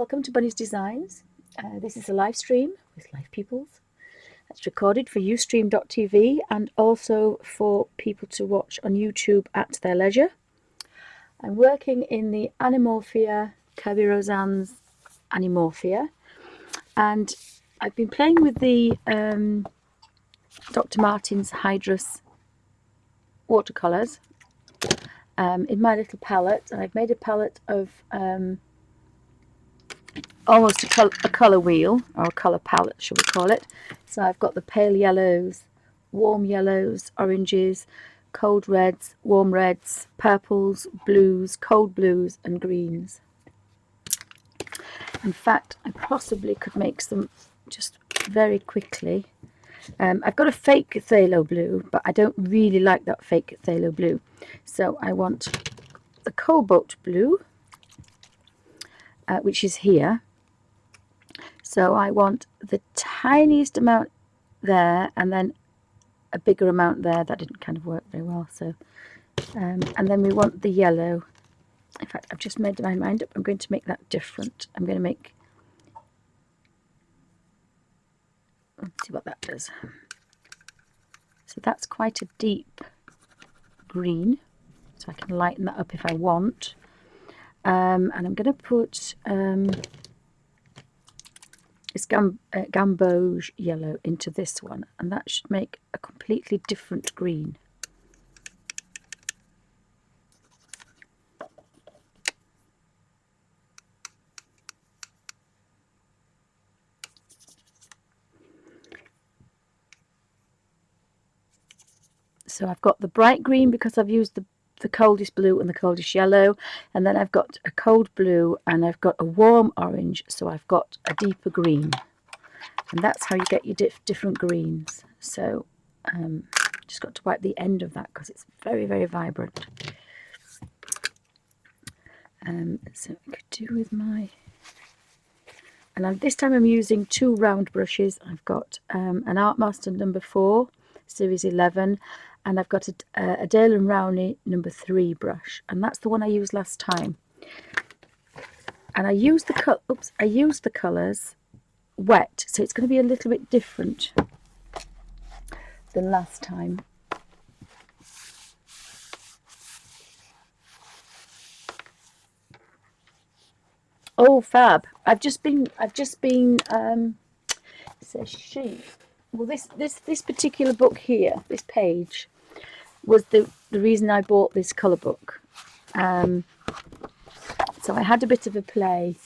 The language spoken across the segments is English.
Welcome to Bunny's Designs. This is a live stream with live peoples. It's recorded for ustream.tv and also for people to watch on YouTube at their leisure. I'm working in the Animorphia, Kerby Rosanes Animorphia, and I've been playing with the Dr. Martins Hydrus watercolours in my little palette, and I've made a palette of almost a colour wheel, or a colour palette shall we call it. So I've got the pale yellows, warm yellows, oranges, cold reds, warm reds, purples, blues, cold blues and greens. In fact, I possibly could make some just very quickly. I've got a fake phthalo blue, but I don't really like that fake phthalo blue. So I want the cobalt blue, which is here. So I want the tiniest amount there and then a bigger amount there. That didn't kind of work very well. So, and then we want the yellow. In fact, I've just made my mind up. I'm going to make that different. I'm going to make, let's see what that does. So that's quite a deep green. So I can lighten that up if I want. And I'm going to put this gamboge yellow into this one, and that should make a completely different green. So I've got the bright green because I've used the coldest blue and the coldest yellow, and then I've got a cold blue and I've got a warm orange, so I've got a deeper green, and that's how you get your different greens. So just got to wipe the end of that because it's very, very vibrant. So I could do with my, and this time I'm using 2 round brushes. I've got an Art Master number 4 series 11, and I've got a Dale and Rowney number 3 brush, and that's the one I used last time. And I used the colours wet, so it's going to be a little bit different than last time. Oh, fab! I've just been. Says she. Well, this particular book here, this page, was the reason I bought this colour book. So I had a bit of a play,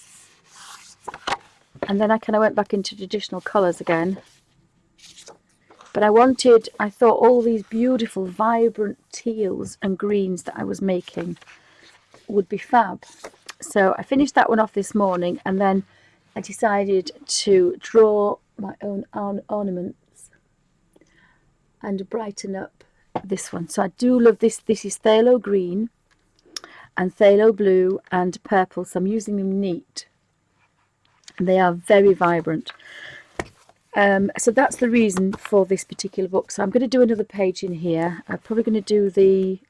and then I kind of went back into traditional colours again. But I thought all these beautiful, vibrant teals and greens that I was making would be fab. So I finished that one off this morning, and then I decided to draw my own ornaments and brighten up this one. So I do love this. This is phthalo green and phthalo blue and purple, so I'm using them neat, and they are very vibrant. So that's the reason for this particular book. So I'm going to do another page in here. I'm probably going to do the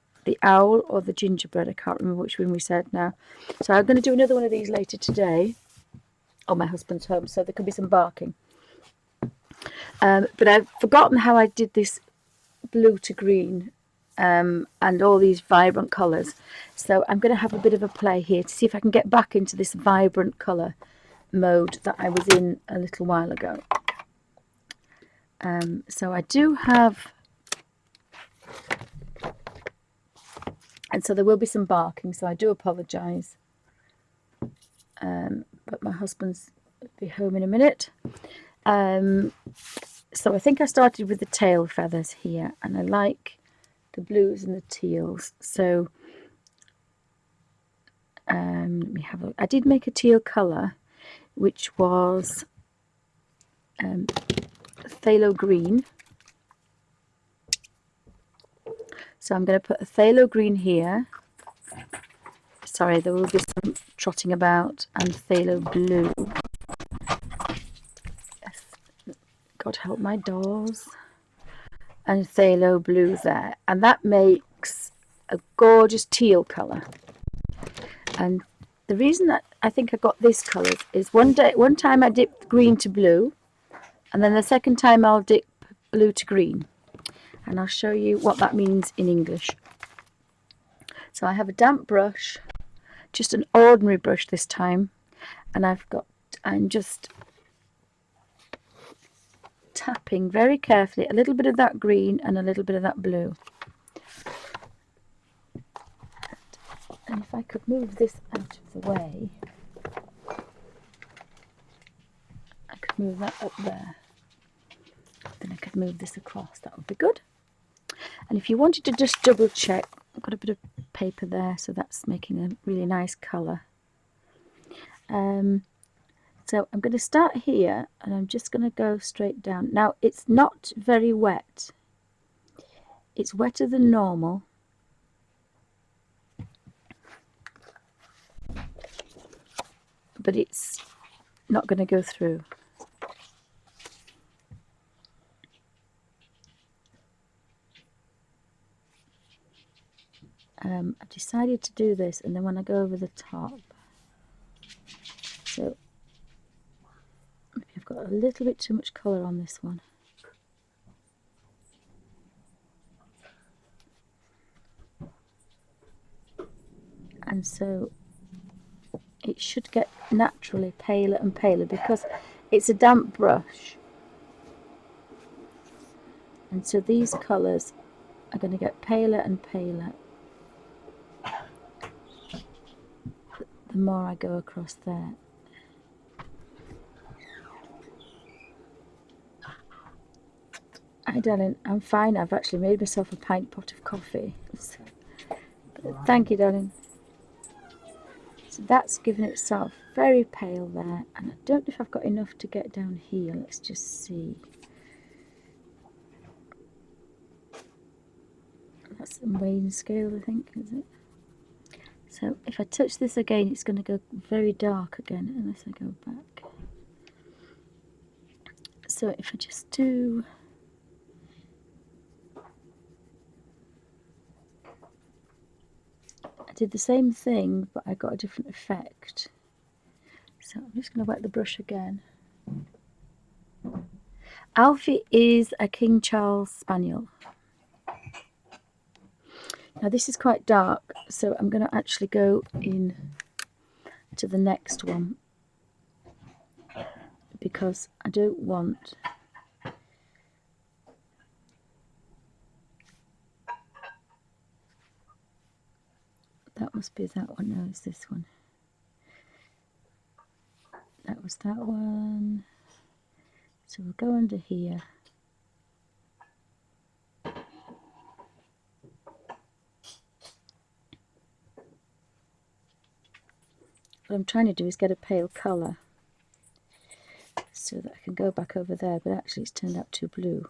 owl or the gingerbread. I can't remember which one we said now. So I'm going to do another one of these later today. Oh, my husband's home, so there could be some barking. But I've forgotten how I did this blue to green and all these vibrant colours. So I'm going to have a bit of a play here to see if I can get back into this vibrant colour mode that I was in a little while ago. So I do have, and so there will be some barking, so I do apologise. But my husband's will be home in a minute. So I think I started with the tail feathers here, and I like the blues and the teals. So let me have a look. I did make a teal colour, which was phthalo green. So I'm going to put a phthalo green here. Sorry, there will be some trotting about, and phthalo blue. Yes. God help my dolls. And phthalo blue there. And that makes a gorgeous teal colour. And the reason that I think I got this colours is one time I dipped green to blue, and then the second time I'll dip blue to green, and I'll show you what that means in English. So I have a damp brush, just an ordinary brush this time, and I'm just tapping very carefully a little bit of that green and a little bit of that blue. And if I could move this out of the way, I could move that up there. Then I could move this across. That would be good. And if you wanted to just double check, I've got a bit of paper there, so that's making a really nice colour. So I'm going to start here, and I'm just going to go straight down. Now, it's not very wet. It's wetter than normal. But it's not going to go through. I've decided to do this, and then when I go over the top, so maybe I've got a little bit too much colour on this one. And so it should get naturally paler and paler because it's a damp brush. And so these colours are going to get paler and paler the more I go across there. Hi darling, I'm fine. I've actually made myself a pint pot of coffee. But thank you darling. So that's given itself very pale there, and I don't know if I've got enough to get down here. Let's just see. That's the weighing scale, I think, is it? So if I touch this again, it's going to go very dark again unless I go back. So if I just do... I did the same thing, but I got a different effect. So I'm just going to wet the brush again. Alfie is a King Charles Spaniel. Now this is quite dark, so I'm going to actually go in to the next one because I don't want that must be that one. No, it's this one. That was that one. So we'll go under here. What I'm trying to do is get a pale colour so that I can go back over there, but actually it's turned out too blue.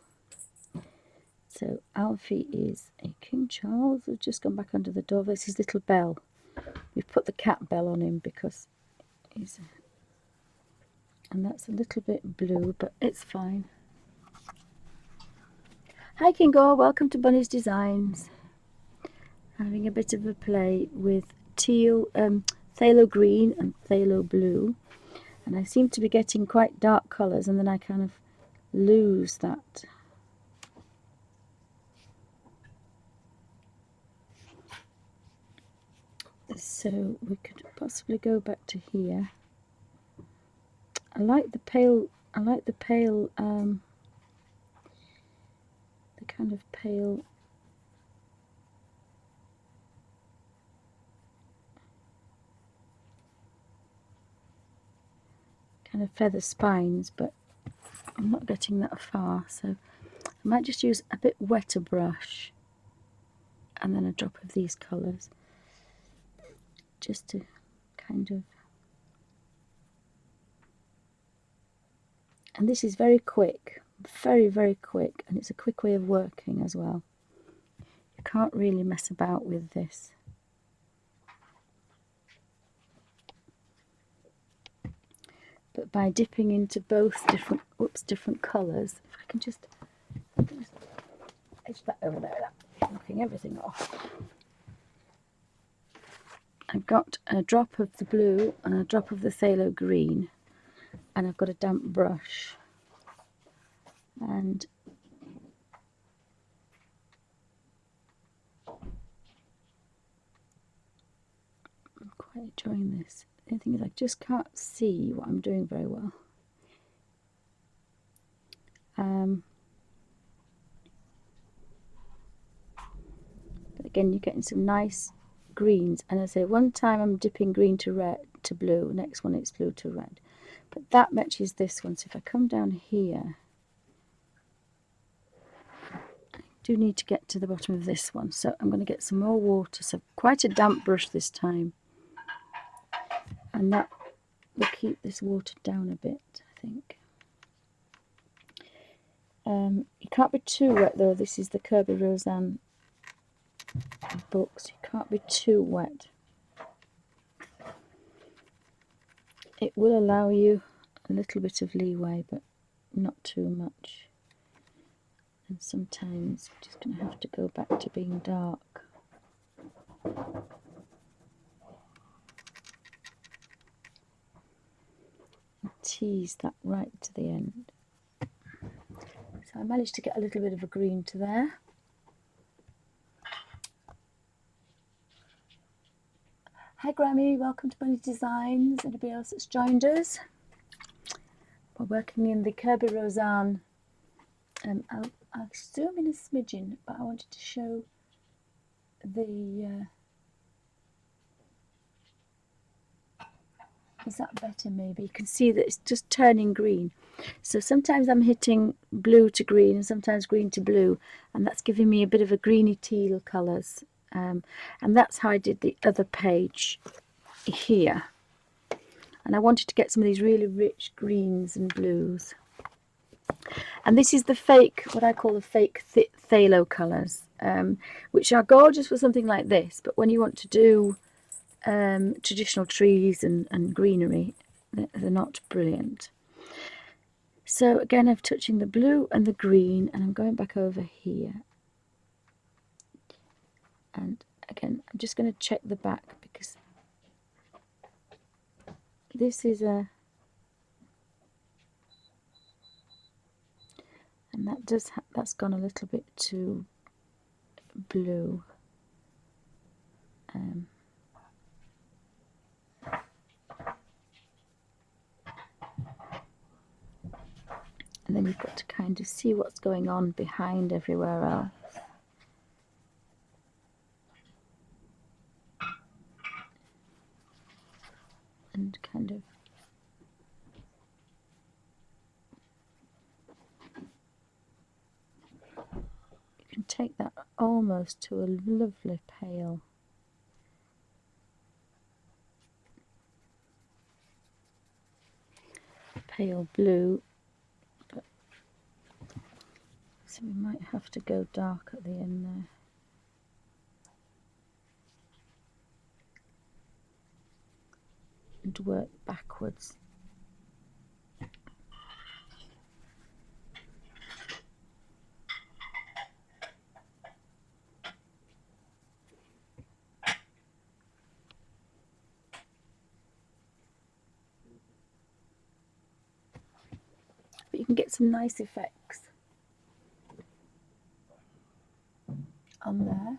So Alfie is a King Charles. We've just gone back under the door. There's his little bell. We've put the cat bell on him because he's... And that's a little bit blue, but it's fine. Hi Kingo, welcome to Bunny's Designs. Having a bit of a play with teal, phthalo green and phthalo blue. And I seem to be getting quite dark colours, and then I kind of lose that. So we could possibly go back to here. I like the pale, the kind of pale kind of feather spines, but I'm not getting that far, so I might just use a bit wetter brush and then a drop of these colours just to kind of... And this is very quick, very, very quick, and it's a quick way of working as well. You can't really mess about with this. But by dipping into both different colours, if I can just edge that over there, that's knocking everything off. I've got a drop of the blue and a drop of the phthalo green, and I've got a damp brush, and I'm quite enjoying this. The only thing is I just can't see what I'm doing very well. But again, you're getting some nice greens, and I say one time I'm dipping green to red to blue, next one it's blue to red, but that matches this one. So if I come down here, I do need to get to the bottom of this one, so I'm going to get some more water. So quite a damp brush this time, and that will keep this water down a bit, I think. You can't be too wet though. This is the Kerby Rosanes books. You can't be too wet. It will allow you a little bit of leeway, but not too much. And sometimes you're just going to have to go back to being dark. And tease that right to the end. So I managed to get a little bit of a green to there. Hi Grammy, welcome to Bunny Designs. Anybody else that's joined us? We're working in the Kerby Rosanes. I'll zoom in a smidgen, but I wanted to show the... is that better maybe? You can see that it's just turning green. So sometimes I'm hitting blue to green and sometimes green to blue, and that's giving me a bit of a greeny teal colours. And that's how I did the other page here. And I wanted to get some of these really rich greens and blues. And this is the fake, what I call the fake phthalo colours, which are gorgeous for something like this, but when you want to do traditional trees and greenery, they're not brilliant. So again, I'm touching the blue and the green, and I'm going back over here. And again, I'm just going to check the back, because this is a... and that does that's gone a little bit too blue. And then you've got to kind of see what's going on behind everywhere else. And kind of you can take that almost to a lovely pale blue, but so we might have to go dark at the end there. And work backwards. But you can get some nice effects on there.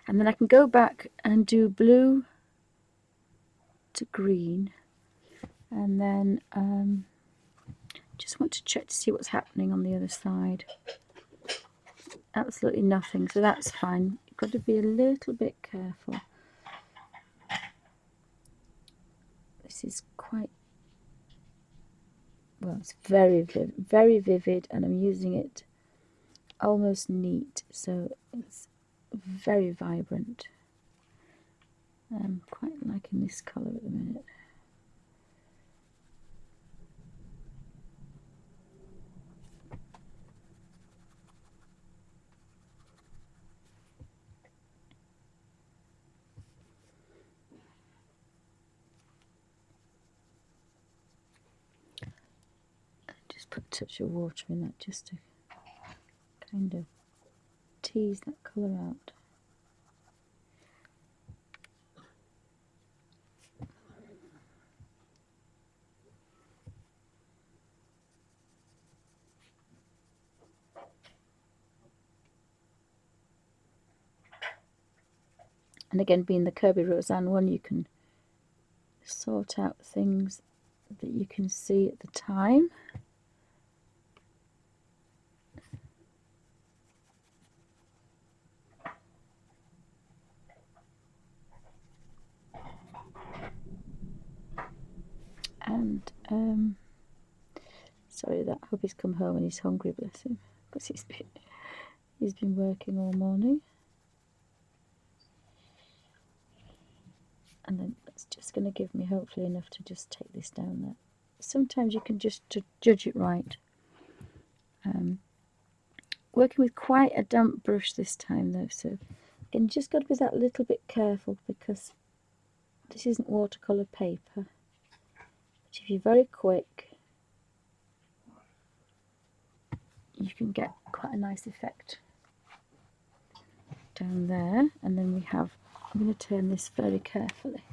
And then I can go back and do blue to green, and then just want to check to see what's happening on the other side. Absolutely nothing, so that's fine. You've got to be a little bit careful. This is quite, well, it's very vivid, and I'm using it almost neat, so it's very vibrant. I'm quite liking this colour at the minute. Just put a touch of water in that just to kind of tease that colour out. And again, being the Kerby Rosanes one, you can sort out things that you can see at the time. And sorry, that hubby's come home and he's hungry, bless him, because he's been working all morning. And then that's just going to give me hopefully enough to just take this down there. Sometimes you can just judge it right. Working with quite a damp brush this time though, so again, just got to be that little bit careful because this isn't watercolour paper. But if you're very quick, you can get quite a nice effect down there. And then we have, I'm going to turn this very carefully.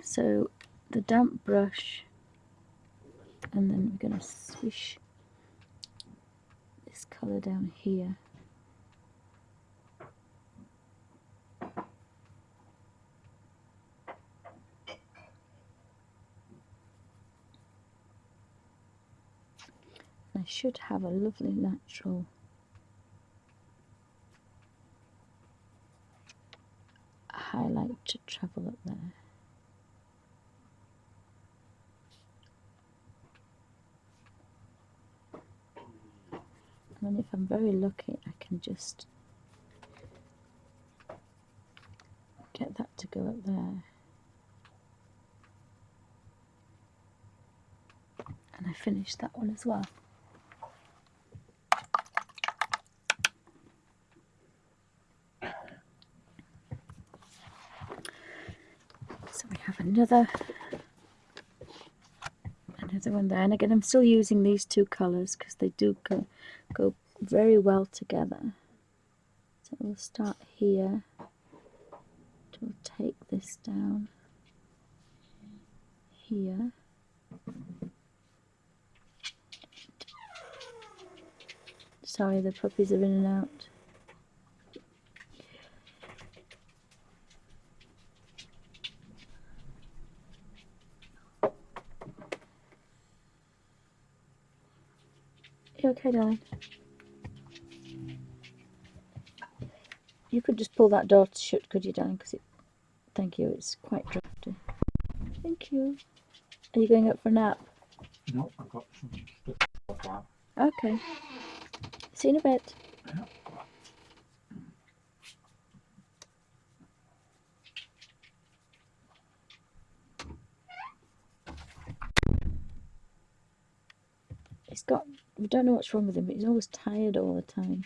So the damp brush, and then we're going to swish this colour down here. I should have a lovely natural highlight to travel up there. And if I'm very lucky, I can just get that to go up there. And I finished that one as well. So we have another one there, and again I'm still using these two colours because they do go very well together. So we'll start here. We'll take this down here. Sorry, the puppies are in and out. You okay, darling? You could just pull that door shut, could you, darling? Because thank you, it's quite drafty. Thank you. Are you going up for a nap? No, I've got some stuff. Okay. See you in a bit. Yeah. We don't know what's wrong with him, but he's always tired all the time.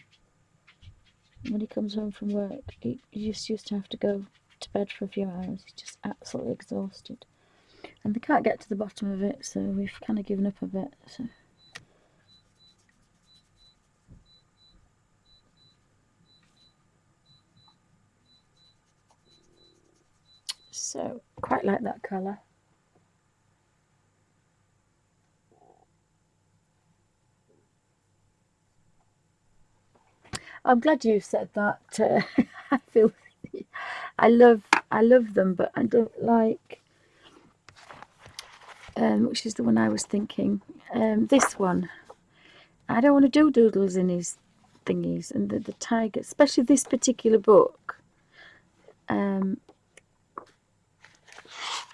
When he comes home from work, he just used to have to go to bed for a few hours. He's just absolutely exhausted. And they can't get to the bottom of it, so we've kind of given up a bit. So quite like that colour. I'm glad you said that. I feel I love them, but I don't like which is the one I was thinking. This one. I don't want to do doodles in his thingies, and the tiger, especially this particular book. And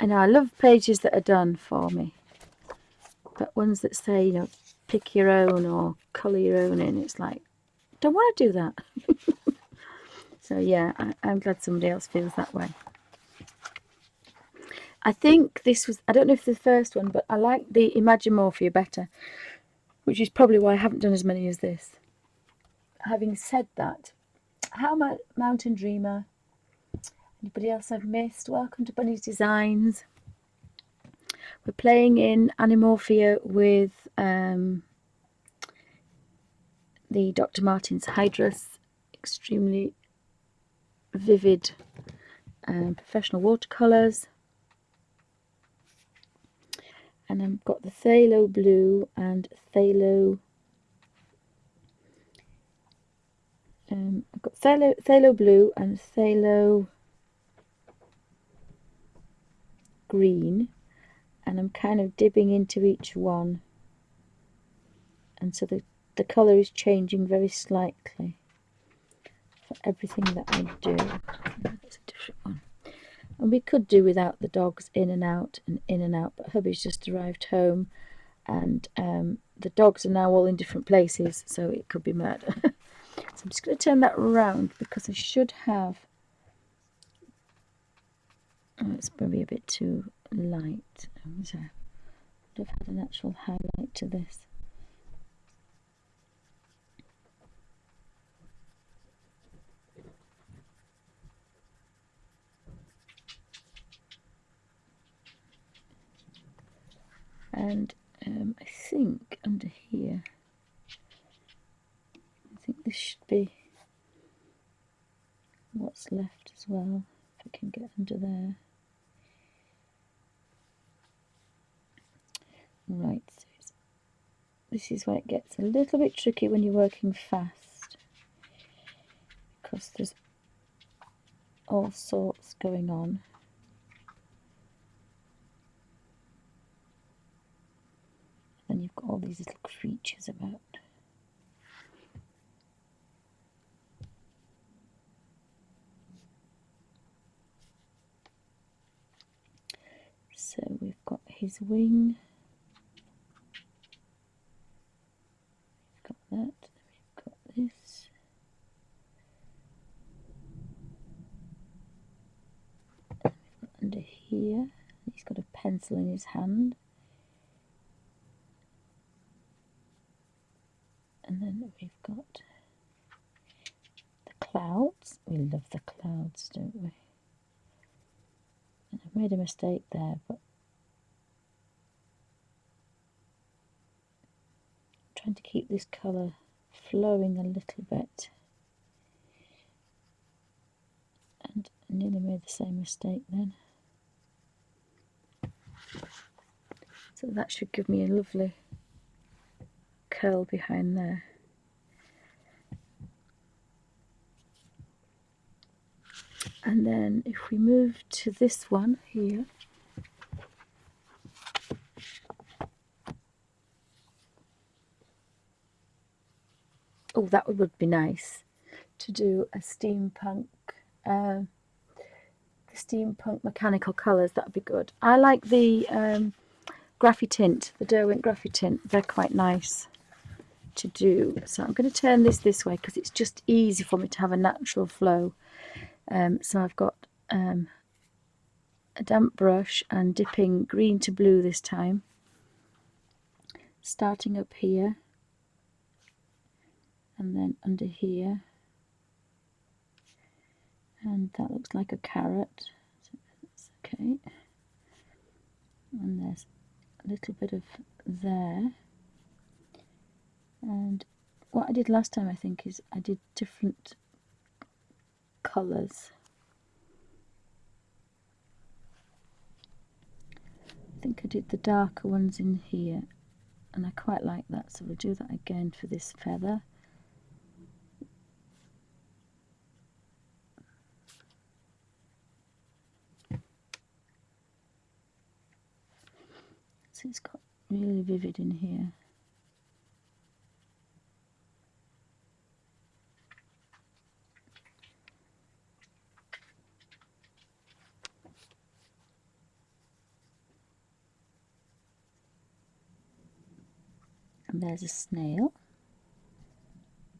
I love pages that are done for me, but ones that say, you know, pick your own or colour your own in, it's like, don't want to do that. So yeah, I'm glad somebody else feels that way. I think this was, I don't know if the first one, but I like the Animorphia better, which is probably why I haven't done as many as this. Having said that, how about Mountain Dreamer? Anybody else I've missed? Welcome to Bunny's Designs. We're playing in Animorphia with the Dr. Martins Hydrus extremely vivid professional watercolours. And I've got the phthalo blue and phthalo. I've got phthalo blue and phthalo green, and I'm kind of dipping into each one, and so the colour is changing very slightly for everything that I do. That's a different one. And we could do without the dogs in and out and in and out, but hubby's just arrived home, and the dogs are now all in different places, so it could be murder. So I'm just going to turn that around because I should have. Oh, it's probably a bit too light. So I would have had an actual highlight to this. And I think under here, I think this should be what's left as well, if I can get under there. Right, so this is where it gets a little bit tricky when you're working fast, because there's all sorts going on. And you've got all these little creatures about. So we've got his wing, we've got that, we've got this. And we've got under here, he's got a pencil in his hand. And then we've got the clouds. We love the clouds, don't we? And I've made a mistake there, but I'm trying to keep this colour flowing a little bit. And I nearly made the same mistake then. So that should give me a lovely curl behind there. And then if we move to this one here, oh, that would be nice to do a steampunk, the steampunk mechanical colours. That would be good. I like the Graphitint, the Derwent Graphitint. They're quite nice to do. So I'm going to turn this way because it's just easy for me to have a natural flow. So I've got a damp brush and dipping green to blue this time, starting up here and then under here, and that looks like a carrot, so that's okay. And there's a little bit of there. And what I did last time, I think, is I did different colours. I think I did the darker ones in here, and I quite like that, so we'll do that again for this feather. So it's got really vivid in here. And there's a snail.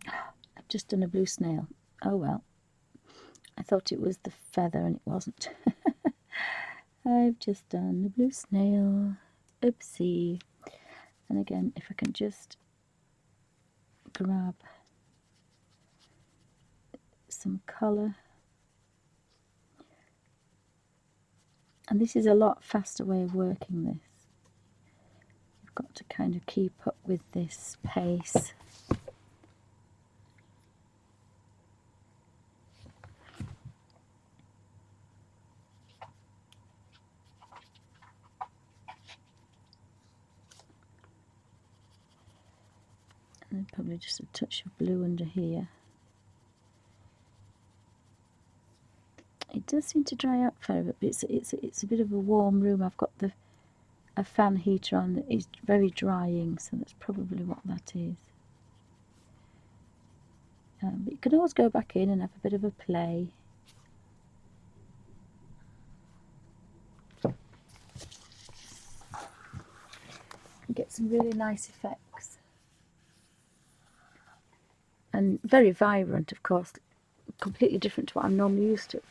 I've just done a blue snail. Oh well. I thought it was the feather and it wasn't. I've just done the blue snail. Oopsie. And again, if I can just grab some colour. And this is a lot faster way of working this. You've got to kind of keep up with this pace. Probably just a touch of blue under here. It does seem to dry out fairly, but it's a bit of a warm room. I've got a fan heater on that is very drying, so that's probably what that is. But you can always go back in and have a bit of a play. And get some really nice effects. And very vibrant, of course, completely different to what I'm normally used to.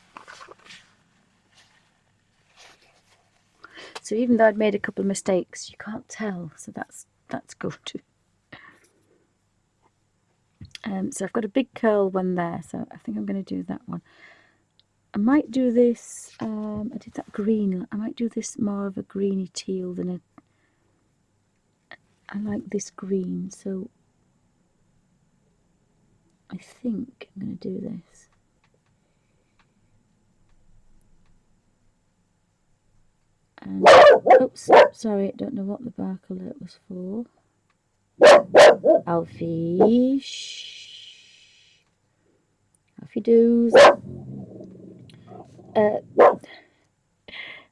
So even though I'd made a couple of mistakes, you can't tell, so that's good. So I've got a big curl one there, so I think I'm going to do that one. I might do this, I did that green, I might do this more of a greeny teal than I like this green, so I think I'm going to do this. And, oops, sorry, don't know what the bark alert was for. Alfie, shh. Alfie doos.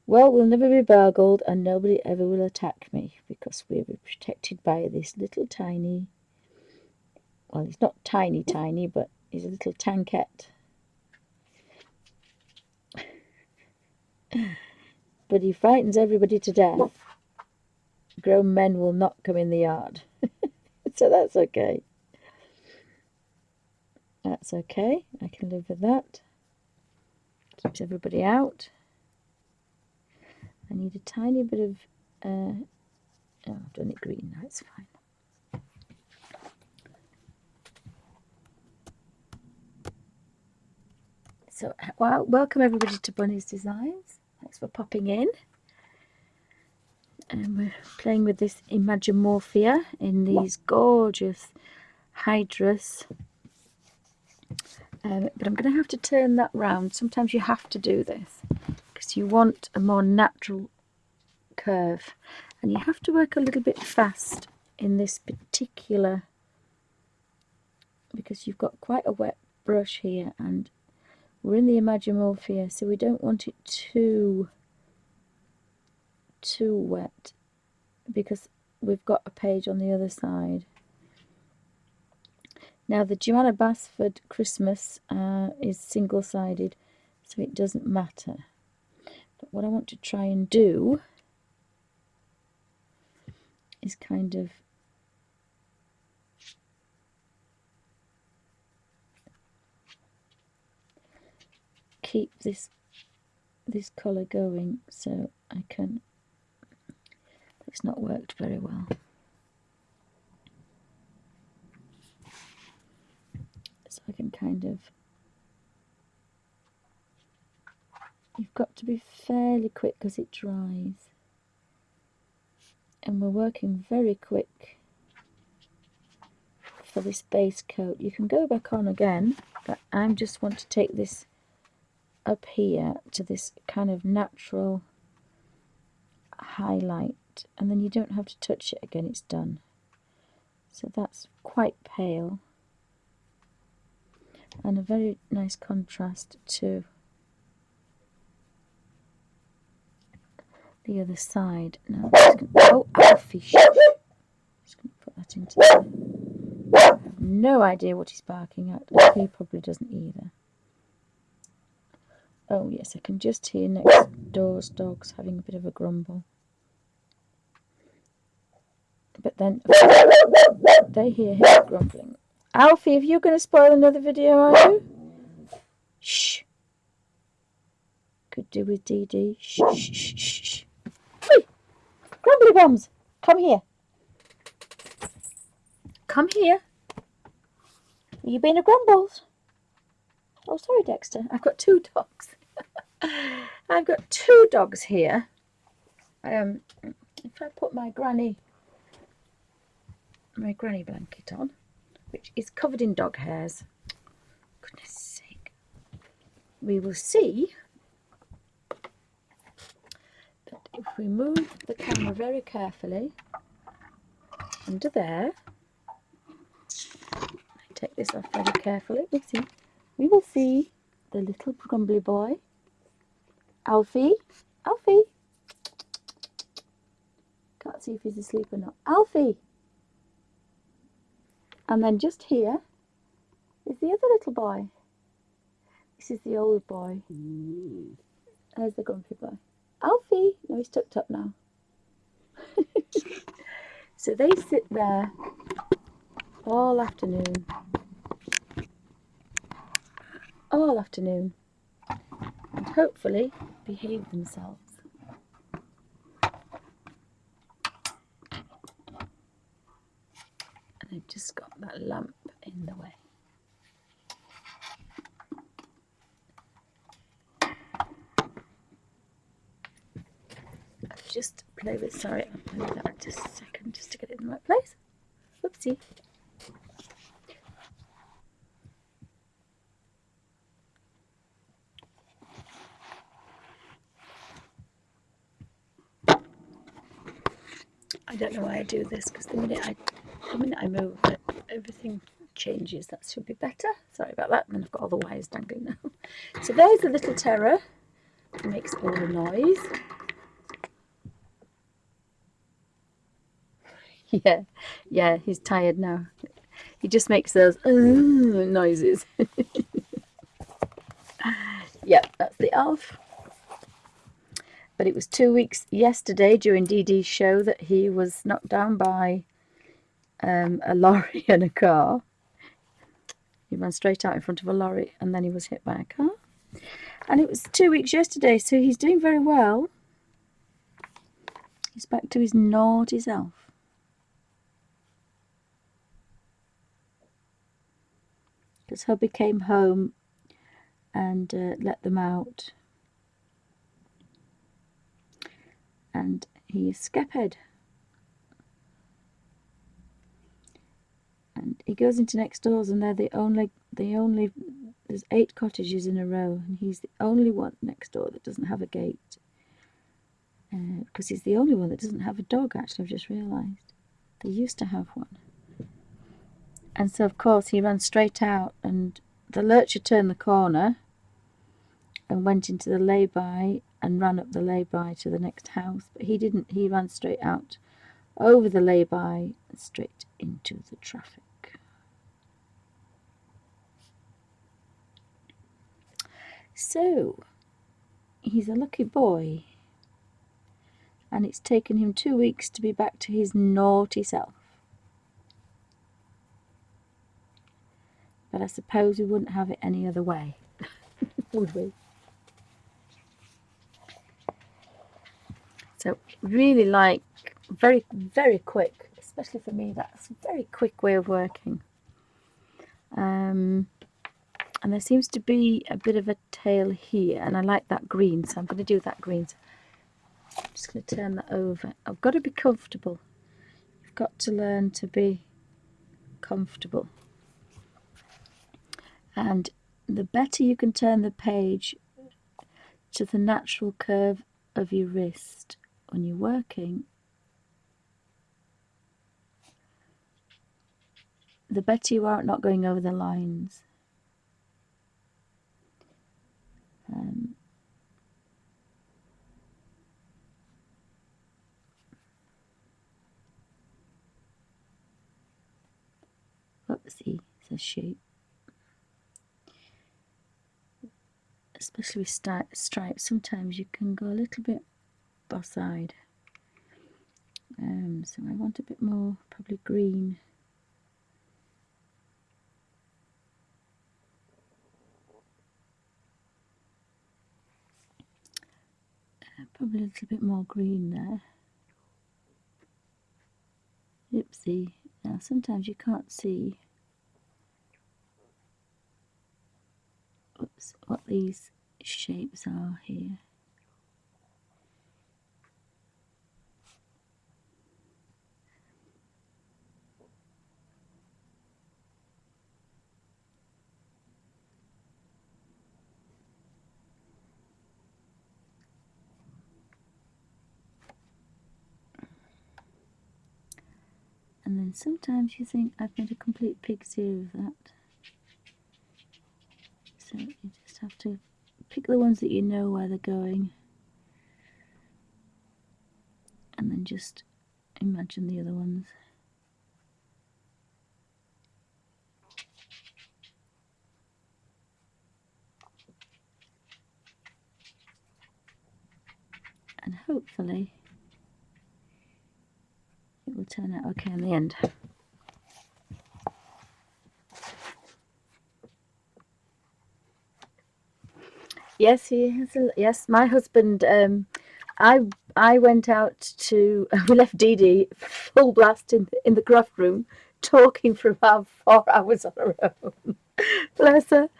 Well, we'll never be burgled and nobody ever will attack me because we're protected by this little tiny, well, he's not tiny, but he's a little tankette. But he frightens everybody to death. Grown men will not come in the yard. So that's okay. That's okay. I can live with that. Keeps everybody out. I need a tiny bit of... oh, I've done it green now. It's fine. So, well, welcome everybody to Bunny's Designs. Thanks for popping in. And we're playing with this Animorphia in these gorgeous Hydrus. But I'm going to have to turn that round. Sometimes you have to do this because you want a more natural curve. And you have to work a little bit fast in this particular, because you've got quite a wet brush here and we're in the Animorphia, so we don't want it too wet because we've got a page on the other side. Now the Joanna Basford Christmas is single-sided, so it doesn't matter. But what I want to try and do is kind of keep this colour going, so I can... It's not worked very well. So I can kind of... You've got to be fairly quick because it dries. And we're working very quick for this base coat. You can go back on again, but I just want to take this up here to this kind of natural highlight, and then you don't have to touch it again, it's done. So that's quite pale and a very nice contrast to the other side. Now I'm just gonna, oh, Alfie, just going to put that into there. I have no idea what he's barking at. He probably doesn't either. Oh yes, I can just hear next door's dogs having a bit of a grumble. But then they hear him grumbling. Alfie, are you going to spoil another video, are you? Shh. Could do with DD. Shh, shh, shh, shh, shh. Hey, grumbly bums, come here. Come here. Are you being a grumbles? Oh, sorry, Dexter. I've got two dogs. I've got two dogs here. If I put my granny blanket on, which is covered in dog hairs, goodness sake, we will see that if we move the camera very carefully under there, take this off very carefully. We'll see. We will see the little grumbly boy. Alfie. Alfie. Can't see if he's asleep or not. Alfie. And then just here is the other little boy. This is the old boy. There's the grumpy boy. Alfie. No, he's tucked up now. So they sit there all afternoon. All afternoon. And hopefully behave themselves. And they've just got that lamp in the way. I'll just play with, sorry, I'll play with that just a second just to get it in the right place. Whoopsie. I don't know why I do this, because the minute I move it, everything changes. That should be better. Sorry about that. And then I've got all the wires dangling now. So there's the little terror. It makes all the noise. Yeah, he's tired now. He just makes those noises. Yep, that's the elf. But it was 2 weeks yesterday during Dee Dee's show that he was knocked down by a lorry and a car. He ran straight out in front of a lorry and then he was hit by a car. And it was 2 weeks yesterday, so he's doing very well. He's back to his naughty self. Because hubby came home and let them out. And he is skephead. And he goes into next doors and they're the only, there's 8 cottages in a row and he's the only one next door that doesn't have a gate. Because he's the only one that doesn't have a dog, actually, I've just realised. They used to have one. And so, of course, he ran straight out and the lurcher turned the corner and went into the lay-by and ran up the lay-by to the next house. But he didn't. He ran straight out over the lay-by and straight into the traffic. So, he's a lucky boy. And it's taken him 2 weeks to be back to his naughty self. But I suppose we wouldn't have it any other way, would we? So really like, very, very quick, especially for me, that's a very quick way of working. And there seems to be a bit of a tail here, and I like that green, so I'm going to do that green. So I'm just going to turn that over. I've got to be comfortable. You've got to learn to be comfortable. And the better you can turn the page to the natural curve of your wrist when you're working, the better you are at not going over the lines. Whoopsie, says she. Especially with stripes, sometimes you can go a little bit boss-eyed. So I want a bit more, probably green. Probably a little bit more green there. Oopsie. Now sometimes you can't see what these shapes are here. And then And sometimes you think I've made a complete pig's ear of that. So you just have to pick the ones that you know where they're going. And then just imagine the other ones. And hopefully it will turn out okay in the end. Yes, he has. Yes, my husband. I went out to. We left Dee Dee full blast in the craft room, talking for about 4 hours on her own. Bless her.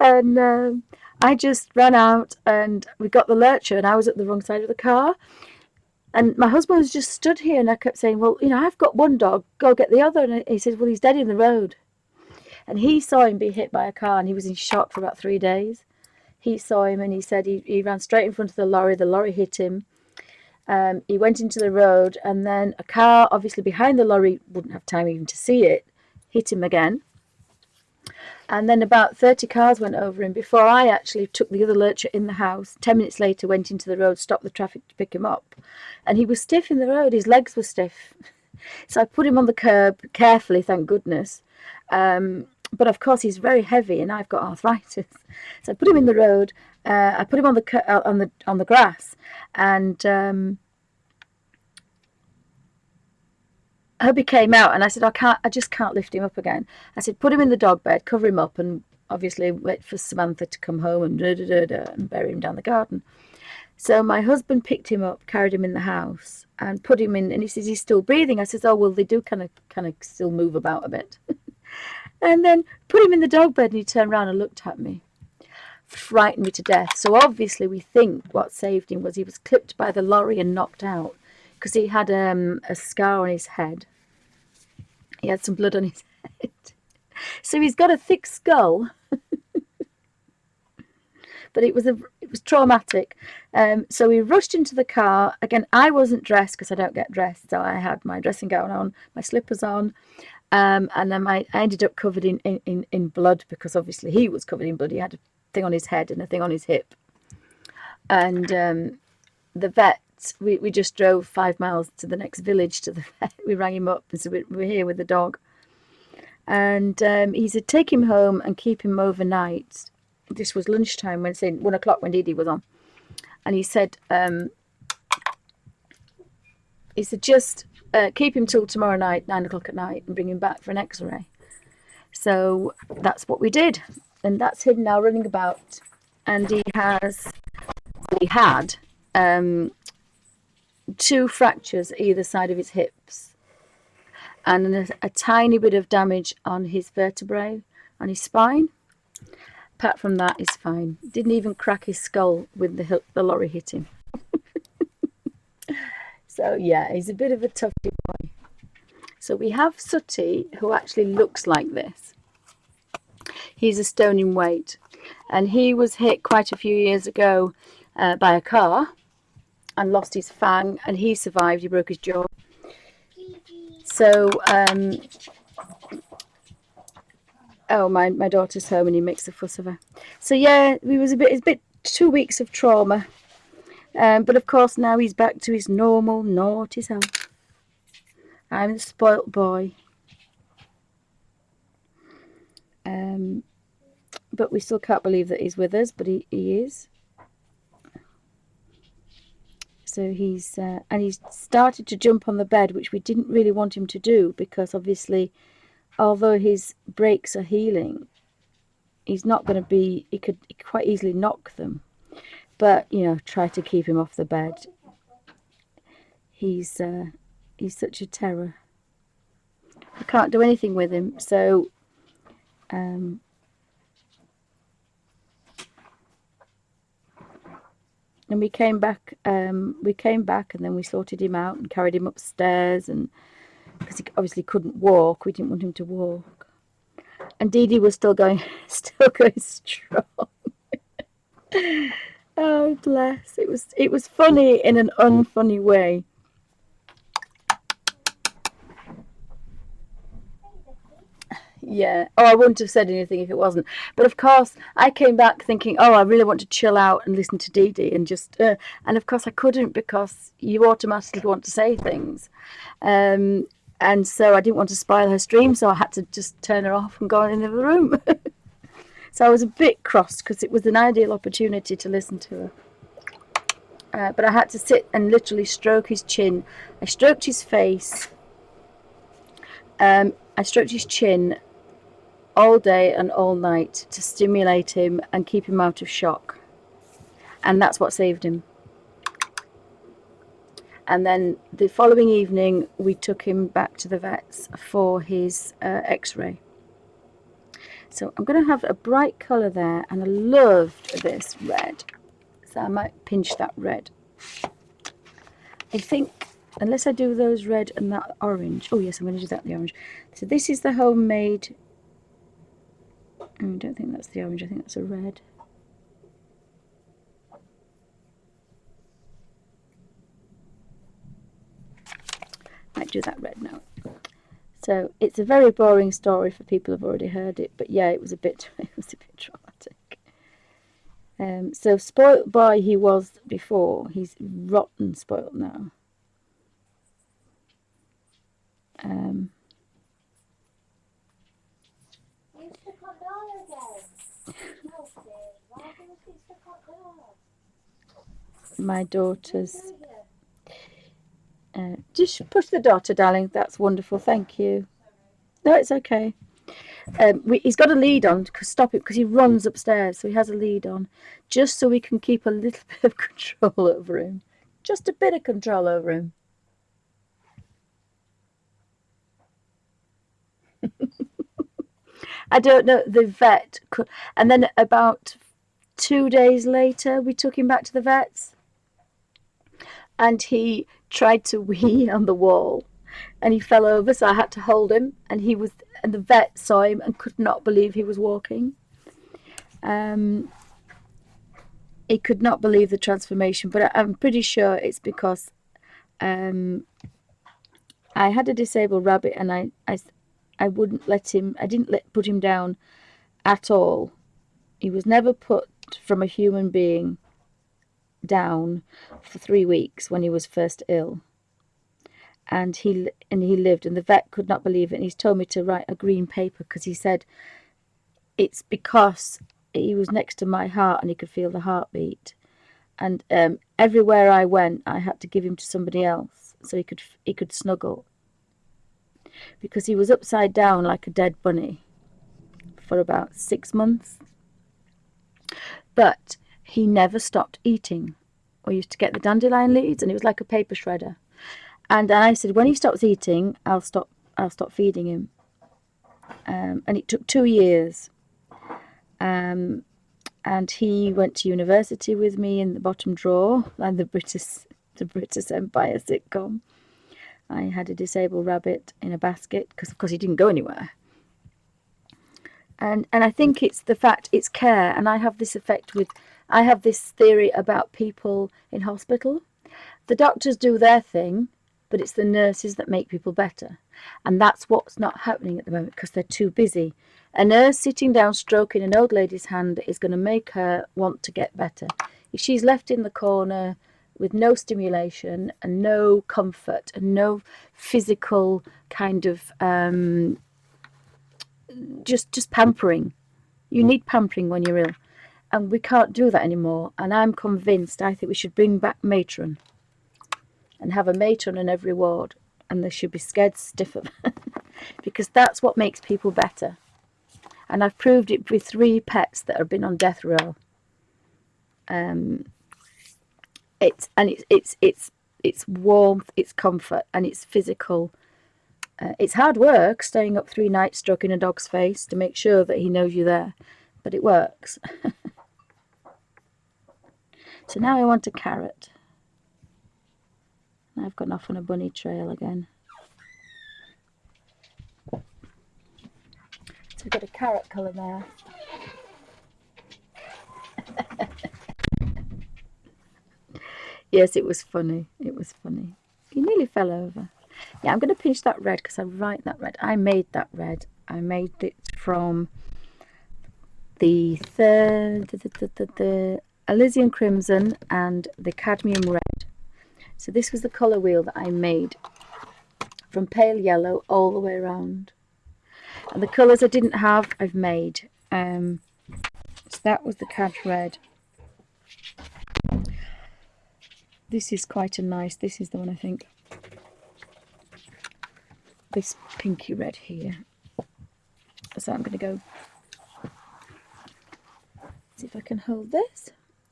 And I just ran out and we got the lurcher, and I was at the wrong side of the car. And my husband was just stood here, and I kept saying, "Well, I've got one dog. Go get the other." And he says, "Well, he's dead in the road." And he saw him be hit by a car, and he was in shock for about 3 days. He saw him and he said he ran straight in front of the lorry hit him. He went into the road, and then a car obviously behind the lorry wouldn't have time even to see it, hit him again. And then about 30 cars went over him before I actually took the other lurcher in the house. 10 minutes later went into the road, stopped the traffic to pick him up, and he was stiff in the road. His legs were stiff. So I put him on the curb carefully, thank goodness. But of course he's very heavy, and I've got arthritis. So I put him in the road. I put him on the grass, and Hubby came out, and I said, I just can't lift him up again. I said, put him in the dog bed, cover him up, and obviously wait for Samantha to come home and bury him down the garden. So my husband picked him up, carried him in the house, and put him in. And he says he's still breathing. I says, oh well, they do kind of still move about a bit. And then put him in the dog bed, and he turned around and looked at me, frightened me to death. So obviously we think what saved him was he was clipped by the lorry and knocked out, because he had a scar on his head. He had some blood on his head. So he's got a thick skull. But it was traumatic. So we rushed into the car. Again, I wasn't dressed because I don't get dressed. So I had my dressing gown on, my slippers on. And then I ended up covered in blood, because obviously he was covered in blood. He had a thing on his head and a thing on his hip. And the vet, we just drove 5 miles to the next village to the vet. We rang him up and said, we're here with the dog. And he said, take him home and keep him overnight. This was lunchtime, when 1 o'clock when Dee Dee was on. And he said, just keep him till tomorrow night, 9 o'clock at night, and bring him back for an x-ray. So that's what we did. And that's him now running about. And he had 2 fractures either side of his hips, and a tiny bit of damage on his vertebrae, on his spine. Apart from that, he's fine. Didn't even crack his skull when the lorry hit him. So yeah, he's a bit of a tough boy. So we have Sooty, who actually looks like this. He's a stone in weight, and he was hit quite a few years ago by a car and lost his fang, and he survived. He broke his jaw. So my daughter's home, and he makes a fuss of her. So yeah, it's a bit 2 weeks of trauma, but of course now he's back to his normal naughty self. I'm the spoilt boy. But we still can't believe that he's with us, but he is. So he's started to jump on the bed, which we didn't really want him to do, because obviously, although his breaks are healing, he's not going to be. He could quite easily knock them. But try to keep him off the bed. He's such a terror. I can't do anything with him. So and we came back, and then we sorted him out and carried him upstairs, and because he obviously couldn't walk, we didn't want him to walk. And Dee Dee was still going strong. Oh bless! It was funny in an unfunny way. Yeah. Oh, I wouldn't have said anything if it wasn't. But of course, I came back thinking, oh, I really want to chill out and listen to Dee Dee and just, and of course I couldn't because you automatically want to say things. Um, and so I didn't want to spoil her stream, so I had to just turn her off and go in the other room. So I was a bit cross because it was an ideal opportunity to listen to her. But I had to sit and literally stroke his chin. I stroked his face. I stroked his chin all day and all night to stimulate him and keep him out of shock. And that's what saved him. And then the following evening, we took him back to the vets for his x-ray. So I'm going to have a bright colour there, and I loved this red. So I might pinch that red. I think, unless I do those red and that orange. Oh yes, I'm going to do that the orange. So this is the homemade. I don't think that's the orange, I think that's a red. Might do that red now. So it's a very boring story for people who've already heard it, but yeah, it was a bit traumatic. So spoilt boy he was before, he's rotten spoilt now. My daughter's. Just push the daughter, darling. That's wonderful. Thank you. No, it's okay. He's got a lead on to stop it because he runs upstairs, so he has a lead on, just so we can keep a little bit of control over him. Just a bit of control over him. I don't know, the vet could, and then about 2 days later we took him back to the vets and he tried to wee on the wall and he fell over, so I had to hold him, and the vet saw him and could not believe he was walking. He could not believe the transformation, but I'm pretty sure it's because I had a disabled rabbit and I wouldn't let him, I didn't put him down at all. He was never put from a human being down for 3 weeks when he was first ill. And he lived, and the vet could not believe it, and he's told me to write a green paper because he said it's because he was next to my heart and he could feel the heartbeat. And everywhere I went, I had to give him to somebody else so he could snuggle, because he was upside down like a dead bunny for about 6 months. But he never stopped eating. We used to get the dandelion leaves, and it was like a paper shredder. And I said, when he stops eating, I'll stop feeding him. And it took 2 years. And he went to university with me in the bottom drawer, like the British Empire sitcom. I had a disabled rabbit in a basket because, of course, he didn't go anywhere. And I think it's the fact it's care, and I have this theory about people in hospital. The doctors do their thing, but it's the nurses that make people better. And that's what's not happening at the moment because they're too busy. A nurse sitting down stroking an old lady's hand is going to make her want to get better. If she's left in the corner with no stimulation and no comfort and no physical kind of just pampering. You need pampering when you're ill. And we can't do that anymore. And I'm convinced, I think we should bring back matron and have a matron in every ward. And they should be scared stiff of it because that's what makes people better. And I've proved it with 3 pets that have been on death row. It's warmth, it's comfort, and it's physical. It's hard work staying up 3 nights stroking a dog's face to make sure that he knows you're there, but it works. So now I want a carrot. I've gone off on a bunny trail again. So we've got a carrot colour there. Yes, it was funny. It was funny. He nearly fell over. Yeah, I'm going to pinch that red because I write that red. I made that red. I made it from the Elysian Crimson and the Cadmium Red. So this was the colour wheel that I made from pale yellow all the way around. And the colours I didn't have, I've made. So that was the Cad Red. This is quite a nice, this is the one I think. This pinky red here. So I'm going to go, see if I can hold this.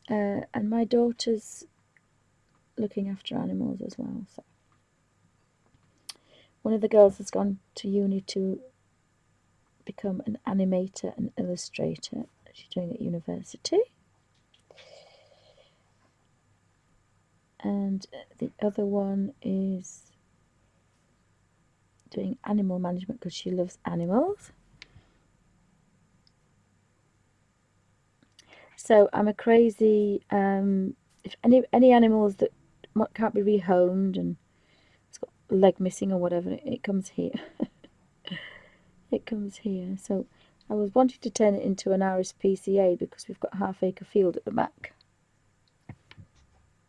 And my daughter's looking after animals as well. So one of the girls has gone to uni to become an animator and illustrator. She's doing it at university. And the other one is doing animal management because she loves animals. So I'm a crazy, if any animals that can't be rehomed and it's got a leg missing or whatever, it comes here. It comes here. So I was wanting to turn it into an RSPCA because we've got half-acre field at the back.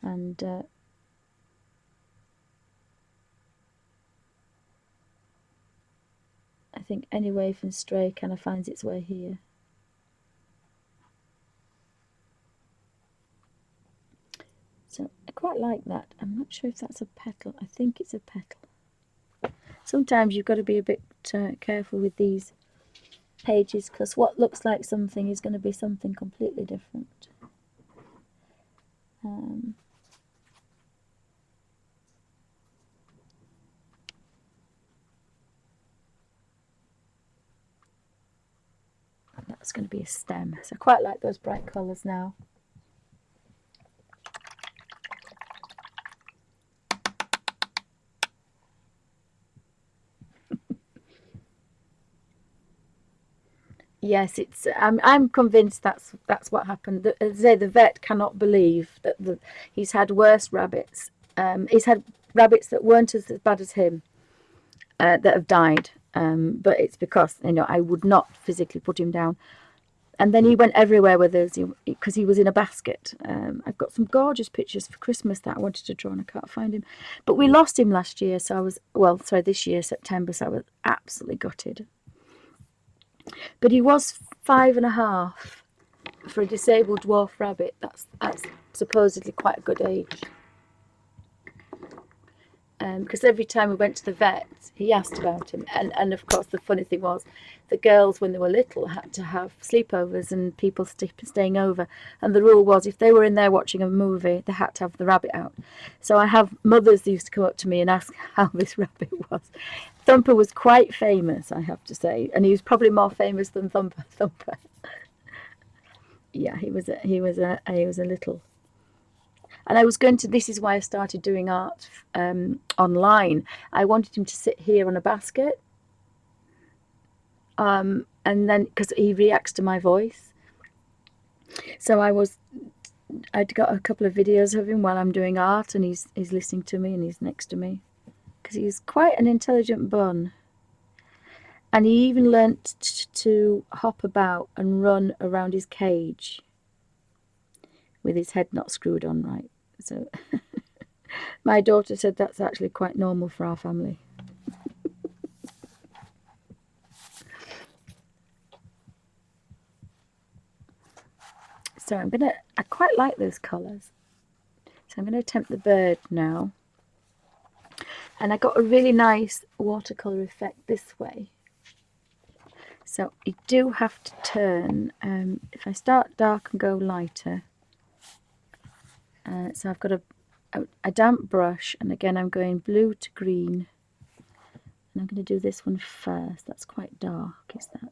And I think any waif and stray kind of finds its way here. So I quite like that. I'm not sure if that's a petal. I think it's a petal. Sometimes you've got to be a bit careful with these pages because what looks like something is going to be something completely different. That's going to be a stem. So I quite like those bright colours now. Yes, it's. I'm convinced that's what happened. As I say, the vet cannot believe that he's had worse rabbits. He's had rabbits that weren't as bad as him that have died. But it's because I would not physically put him down. And then he went everywhere with us because he was in a basket. I've got some gorgeous pictures for Christmas that I wanted to draw and I can't find him. But we lost him last year, so I was this year September, so I was absolutely gutted. But he was 5.5 for a disabled dwarf rabbit. That's supposedly quite a good age. Because every time we went to the vet, he asked about him. And of course, the funny thing was, the girls, when they were little, had to have sleepovers and people staying over. And the rule was, if they were in there watching a movie, they had to have the rabbit out. So I have mothers who used to come up to me and ask how this rabbit was. Thumper was quite famous, I have to say. And he was probably more famous than Thumper. Yeah, he was a little... And I was going to, this is why I started doing art online. I wanted him to sit here on a basket. And then, because he reacts to my voice. So I'd got a couple of videos of him while I'm doing art and he's listening to me and he's next to me. Because he's quite an intelligent bun. And he even learnt to hop about and run around his cage with his head not screwed on right. So my daughter said that's actually quite normal for our family. So I quite like those colours. So I'm going to attempt the bird now. And I got a really nice watercolour effect this way. So you do have to turn, if I start dark and go lighter. So I've got a damp brush, and again I'm going blue to green. And I'm going to do this one first. That's quite dark, is that?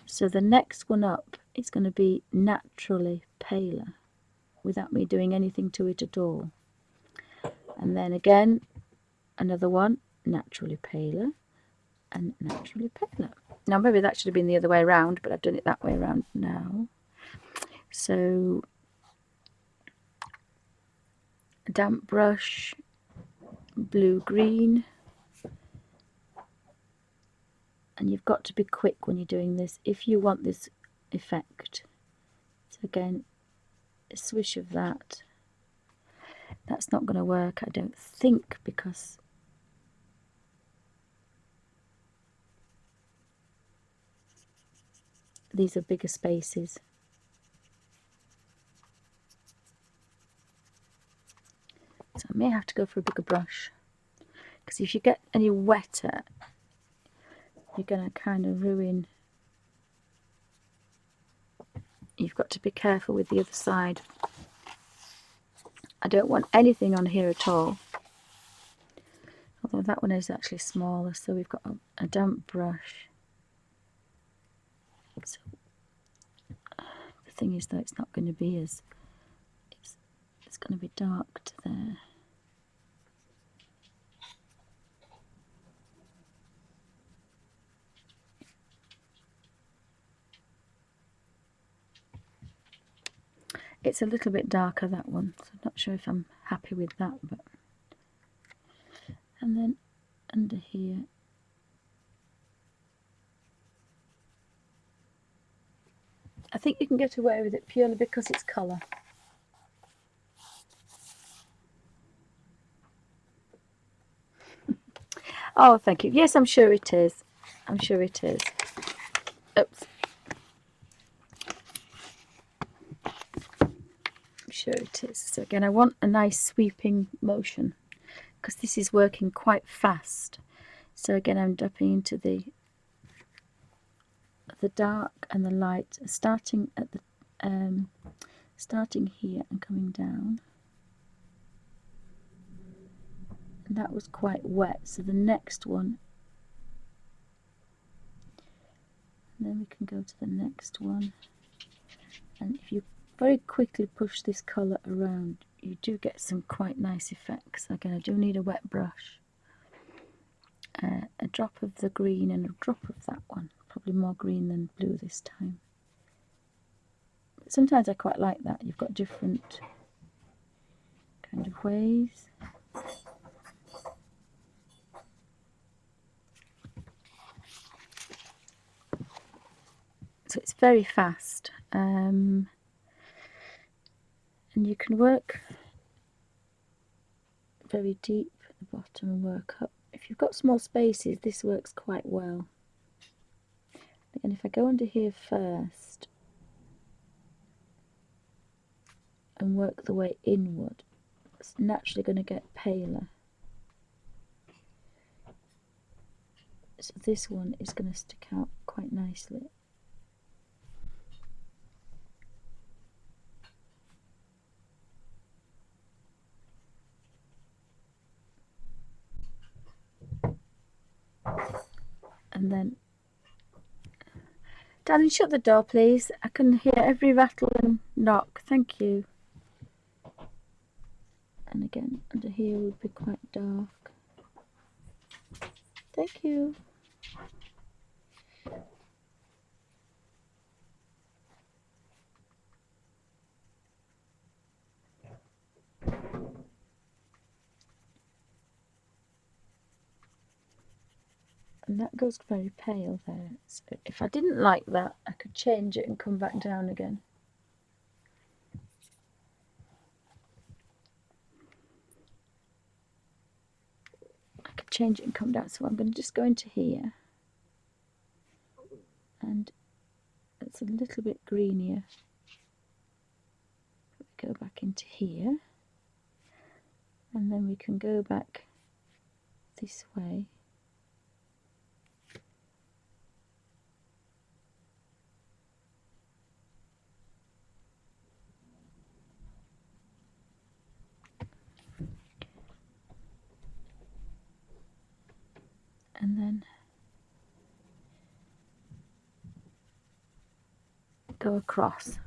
So the next one up is going to be naturally paler, without me doing anything to it at all. And then again, another one, naturally paler, and naturally paler. Now maybe that should have been the other way around, but I've done it that way around now. So a damp brush, blue-green. And you've got to be quick when you're doing this if you want this effect. So again, a swish of that. That's not going to work, I don't think, because these are bigger spaces. So I may have to go for a bigger brush, because if you get any wetter, you're going to kind of ruin. You've got to be careful with the other side. I don't want anything on here at all. Although that one is actually smaller, so we've got a damp brush. So the thing is though, it's not going to be as, it's going to be dark to there. It's a little bit darker, that one, so I'm not sure if I'm happy with that. But and then under here, I think you can get away with it purely because it's colour. Oh, thank you. Yes, I'm sure it is. I'm sure it is. Oops. I'm sure it is. So again, I want a nice sweeping motion because this is working quite fast. So again, I'm dipping into the dark and the light, starting at the starting here and coming down. And that was quite wet, so the next one, and then we can go to the next one. And if you very quickly push this colour around, you do get some quite nice effects. Again, I do need a wet brush. A drop of the green and a drop of that one. Probably more green than blue this time. But sometimes I quite like that. You've got different kind of ways. So it's very fast. And you can work very deep at the bottom and work up. If you've got small spaces, this works quite well. And if I go under here first and work the way inward, it's naturally going to get paler. So this one is going to stick out quite nicely. And then, darling, shut the door please. I can hear every rattle and knock. Thank you. And again, under here would be quite dark. Thank you. And that goes very pale there. So if I didn't like that, I could change it and come back down again. I could change it and come down. So I'm going to just go into here. And it's a little bit greenier. We go back into here. And then we can go back this way. And then go across.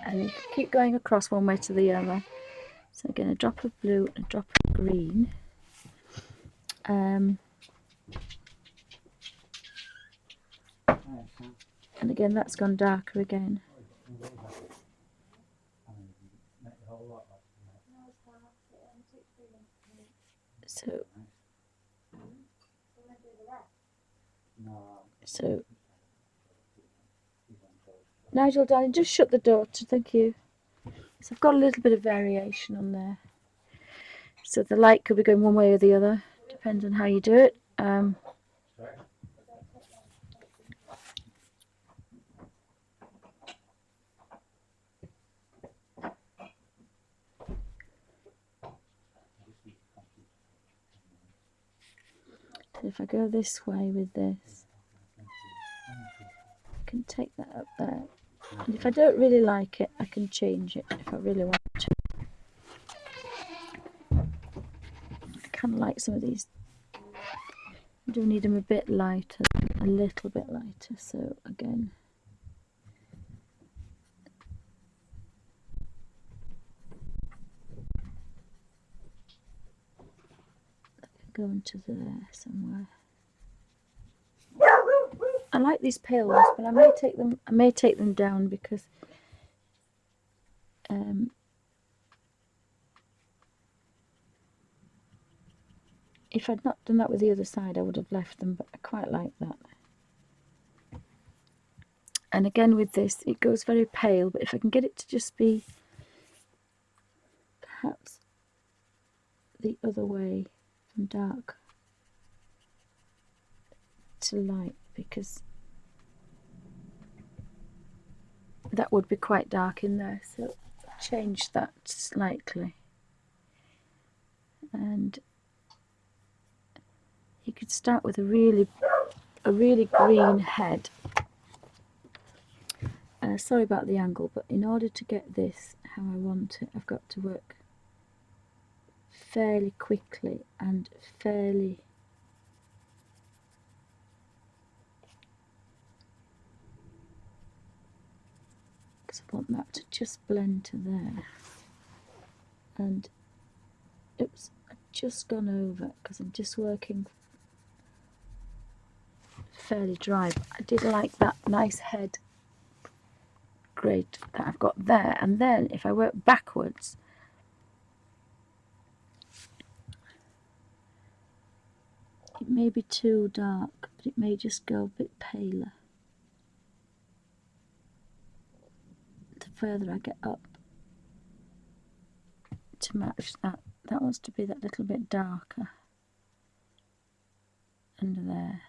And you keep going across one way to the other. So again, a drop of blue and a drop of green. And again, that's gone darker again. So, Nigel, darling, just shut the door. Thank you. So I've got a little bit of variation on there. So the light could be going one way or the other, depends on how you do it. So if I go this way with this, I can take that up there. And if I don't really like it, I can change it if I really want to. I kind of like some of these. I do need them a bit lighter, a little bit lighter. So again, go into there somewhere. I like these pails, but I may take them down because if I'd not done that with the other side, I would have left them, but I quite like that. And again with this, it goes very pale, but if I can get it to just be perhaps the other way from dark to light, because that would be quite dark in there, so change that slightly. And you could start with a really green head. Sorry about the angle, but in order to get this how I want it, I've got to work fairly quickly and fairly because I want that to just blend to there. And oops, I've just gone over because I'm just working fairly dry, but I did like that nice head grade that I've got there. And then if I work backwards, it may be too dark, but it may just go a bit paler the further I get up to match that. That wants to be that little bit darker under there.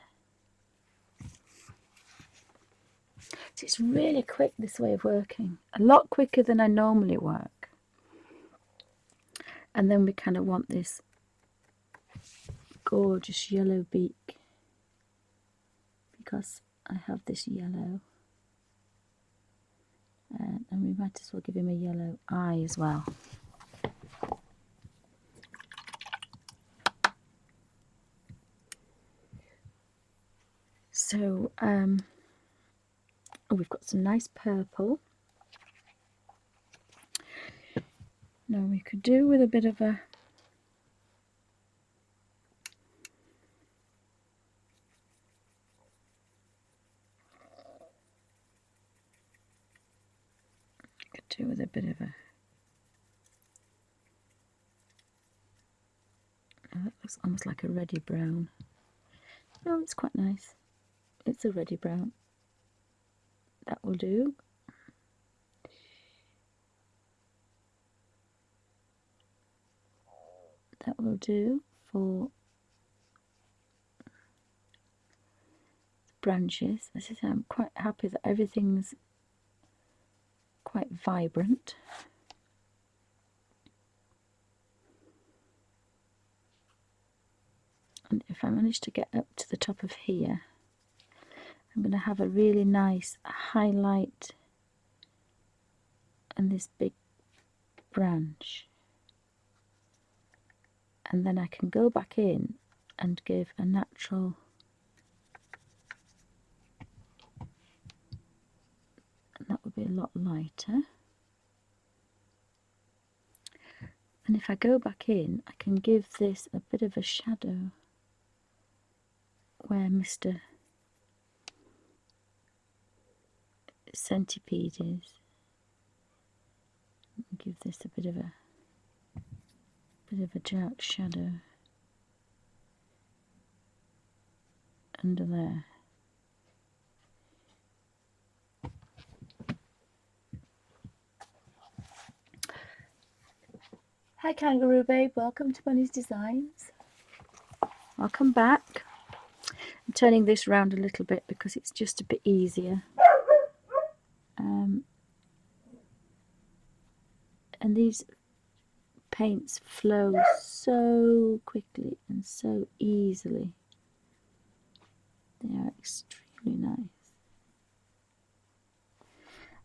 So it's really quick, this way of working, a lot quicker than I normally work. And then we kind of want this gorgeous yellow beak because I have this yellow, and we might as well give him a yellow eye as well. So we've got some nice purple. Now we could do with a bit of a that looks almost like a reddy brown. No, it's quite nice. It's a reddy brown. That will do. That will do for the branches. As I say, I'm quite happy that everything's quite vibrant. And if I manage to get up to the top of here, I'm going to have a really nice highlight and this big branch. And then I can go back in and give a natural and that would be a lot lighter. And if I go back in, I can give this a bit of a shadow where Mr. Centipede is. Give this a bit of a dark shadow. under there. Hi Kangaroo Babe, welcome to Bunny's Designs. Welcome back. I'm turning this round a little bit because it's just a bit easier. And these paints flow so quickly and so easily. They are extremely nice.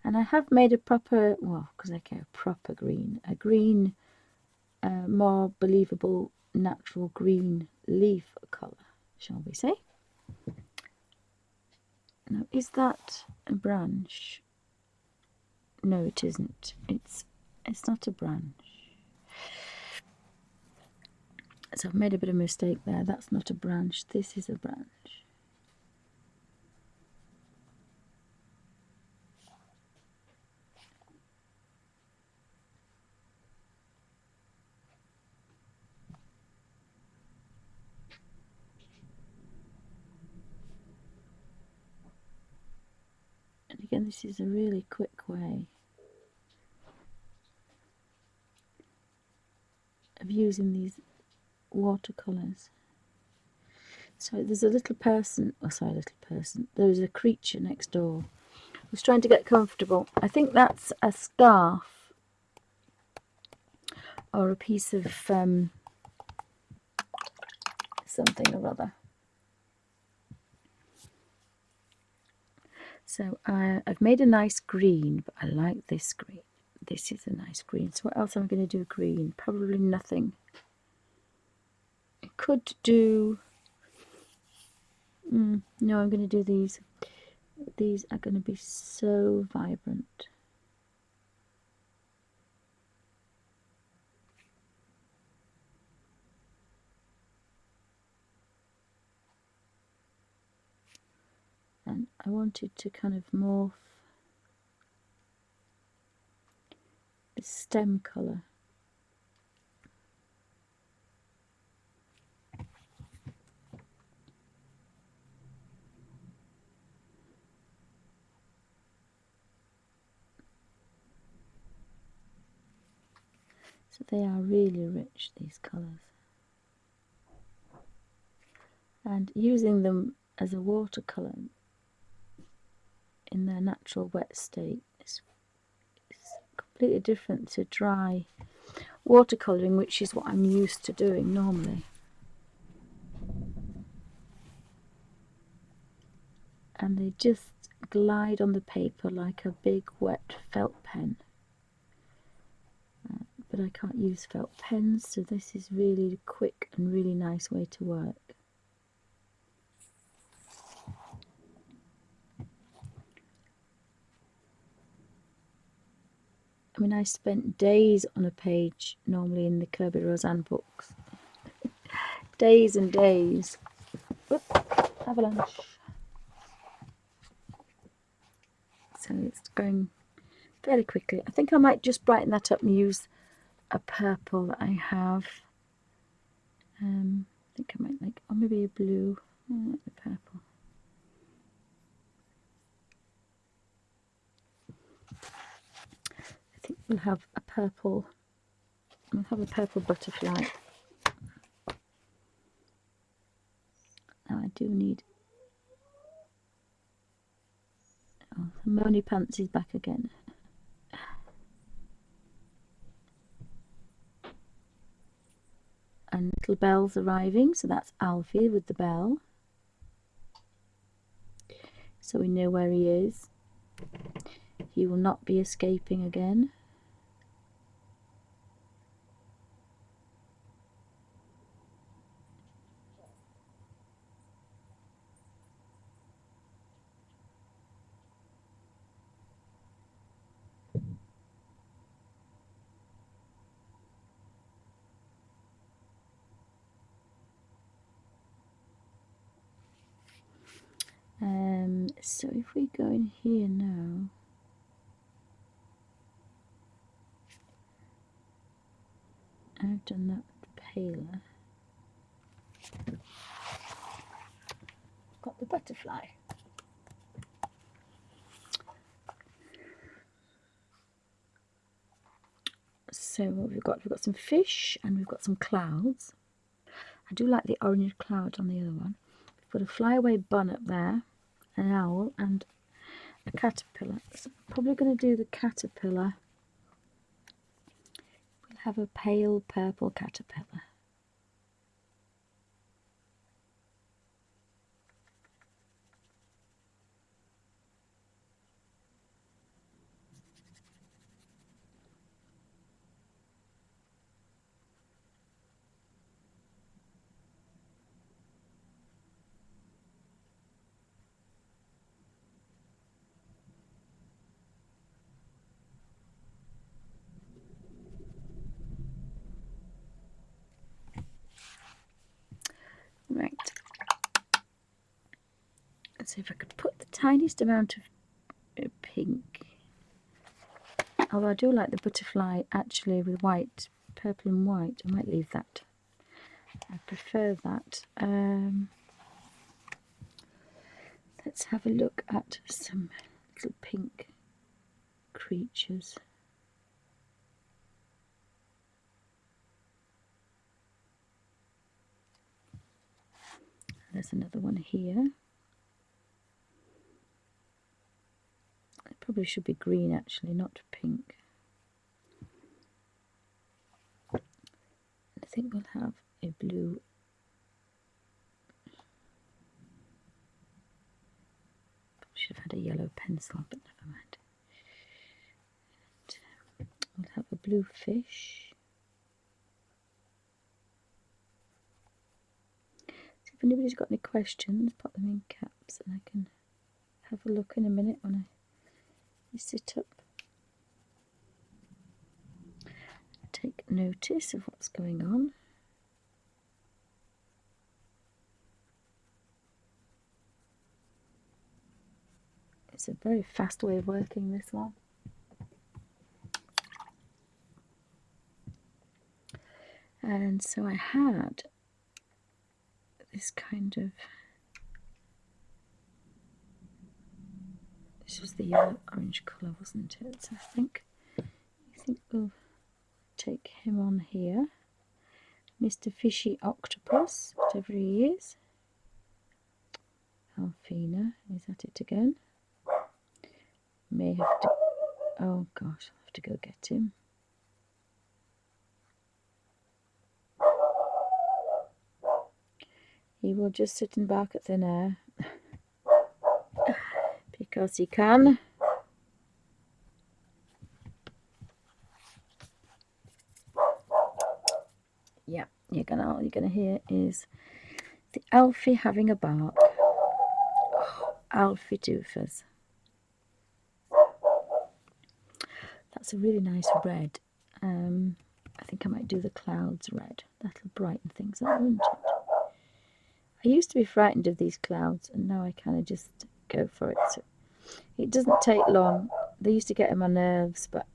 And I have made a proper, well, because I get a proper green, a green, more believable natural green leaf colour, shall we say. Now, is that a branch? No, it isn't. It's not a branch. So I've made a bit of a mistake there. That's not a branch. This is a branch. And again, this is a really quick way of using these watercolours. So there's a little person, oh sorry, little person, there's a creature next door who's trying to get comfortable. I think that's a scarf or a piece of something or other. So I've made a nice green, but I like this green. This is a nice green. So what else am I going to do green? Probably nothing. I could do... no, I'm going to do these. These are going to be so vibrant. And I wanted to kind of morph the stem colour. So they are really rich, these colours. And using them as a watercolour in their natural wet state is completely different to dry watercolouring, which is what I'm used to doing normally. And they just glide on the paper like a big wet felt pen. But I can't use felt pens, so this is really quick and really nice way to work. I mean, I spent days on a page normally in the Kerby Rosanes books. Days and days. Oop, avalanche. So it's going fairly quickly. I think I might just brighten that up and use a purple that I have. I think I might like, or maybe a blue. I like the purple. I think we'll have a purple. We'll have a purple butterfly. Now I do need. Oh, Moni Pants is back again. And little Belle's arriving, so that's Alfie with the bell. So we know where he is. He will not be escaping again. So if we go in here now, I've done that paler. got the butterfly. So what we've got some fish and we've got some clouds. I do like the orange cloud on the other one. We've got a flyaway bun up there, an owl and a caterpillar. So I'm probably going to do the caterpillar. We'll have a pale purple caterpillar. Right. Let's see if I could put the tiniest amount of pink. Although I do like the butterfly actually with white, purple and white. I might leave that. I prefer that. Let's have a look at some little pink creatures. There's another one here. It probably should be green actually, not pink. I think we'll have a blue. Should have had a yellow pencil, but never mind. And we'll have a blue fish. So if anybody's got any questions, put them in caps and I can have a look in a minute when I sit up. Take notice of what's going on. It's a very fast way of working, this one. And so I had this kind of, this was the yellow orange colour, wasn't it? So I think we'll take him on here. Mr. Fishy Octopus, whatever he is. Alfina is at it again. May have to, oh gosh, I'll have to go get him. He will just sit and bark at thin air because he can. Yeah, all you're gonna hear is the Alfie having a bark. Oh, Alfie doofers. That's a really nice red. I think I might do the clouds red. That'll brighten things up, won't it? I used to be frightened of these clouds, and now I kind of just go for it. So it doesn't take long. They used to get on my nerves, but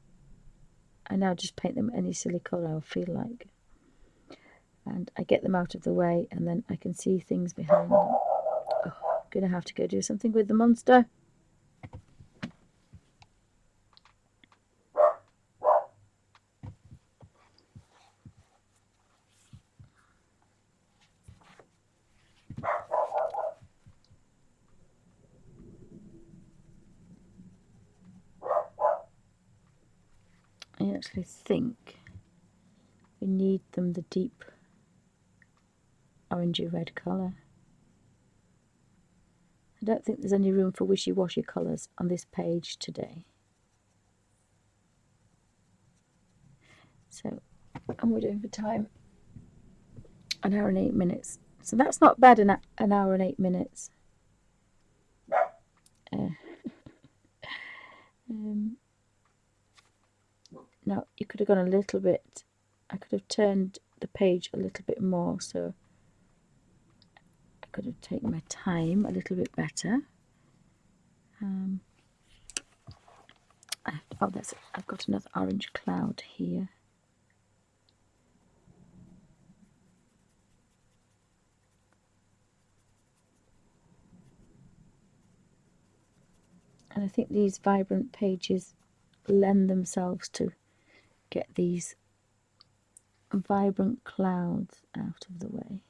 I now just paint them any silly colour I feel like. And I get them out of the way, and then I can see things behind them. Oh, I'm going to have to go do something with the monster. I actually think we need them the deep orangey red colour. I don't think there's any room for wishy-washy colours on this page today. So, and we're doing for time 1 hour and 8 minutes. So that's not bad, an hour and 8 minutes. Now, you could have gone a little bit, I could have turned the page a little bit more, so I could have taken my time a little bit better. I've got another orange cloud here. And I think these vibrant pages lend themselves to get these vibrant clouds out of the way.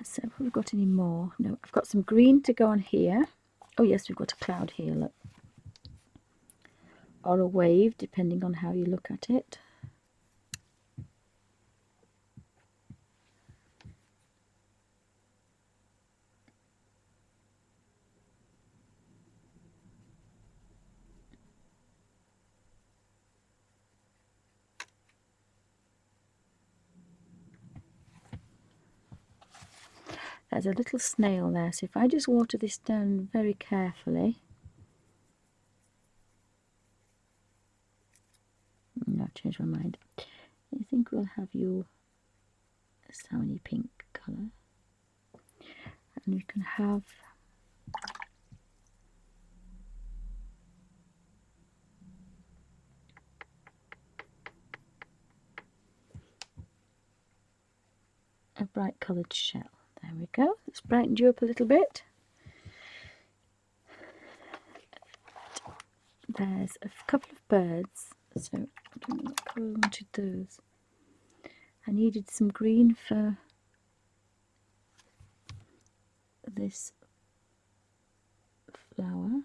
So have we got any more? No, I've got some green to go on here. Oh yes, we've got a cloud here, look. Or a wave, depending on how you look at it. There's a little snail there, so if I just water this down very carefully. No, I've changed my mind. I think we'll have your salmony pink colour. And you can have a bright coloured shell. There we go. Let's brighten you up a little bit. There's a couple of birds, so I don't know what colour I wanted those. I needed some green for this flower.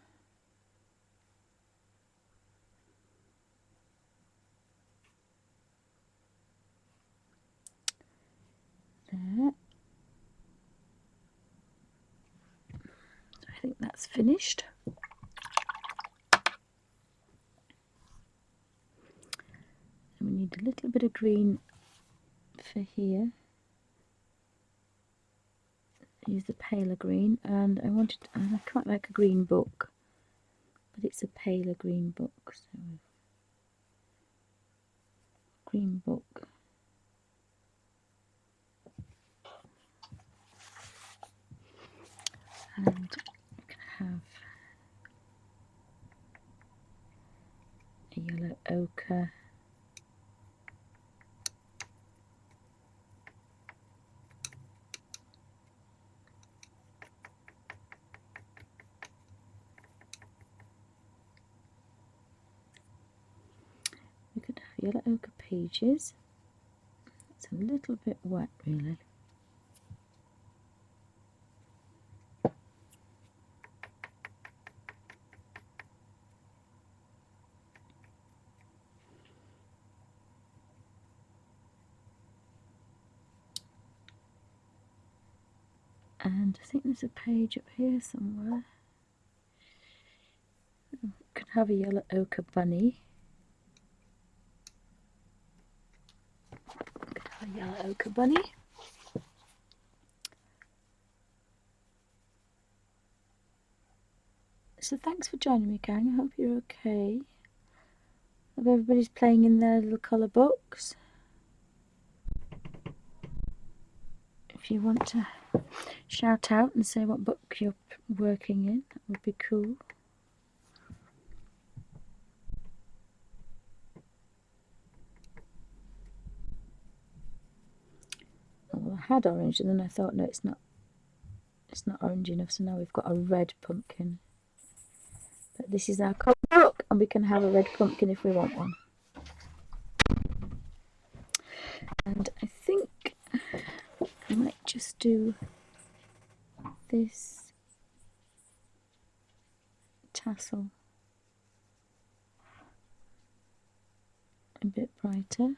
There. So I think that's finished. And we need a little bit of green for here. Use the paler green, and I quite like a green book, but it's a paler green book, so green book. And we can have a yellow ochre. We could have yellow ochre pages. It's a little bit wet, really. And I think there's a page up here somewhere. Could have a yellow ochre bunny. Could have a yellow ochre bunny. So thanks for joining me, gang. I hope you're okay. Hope everybody's playing in their little colour books. If you want to shout out and say what book you're working in, that would be cool. Well, I had orange, and then I thought, no, it's not orange enough, so now we've got a red pumpkin. But this is our colour book, and we can have a red pumpkin if we want one. And I think I might just do this tassel a bit brighter.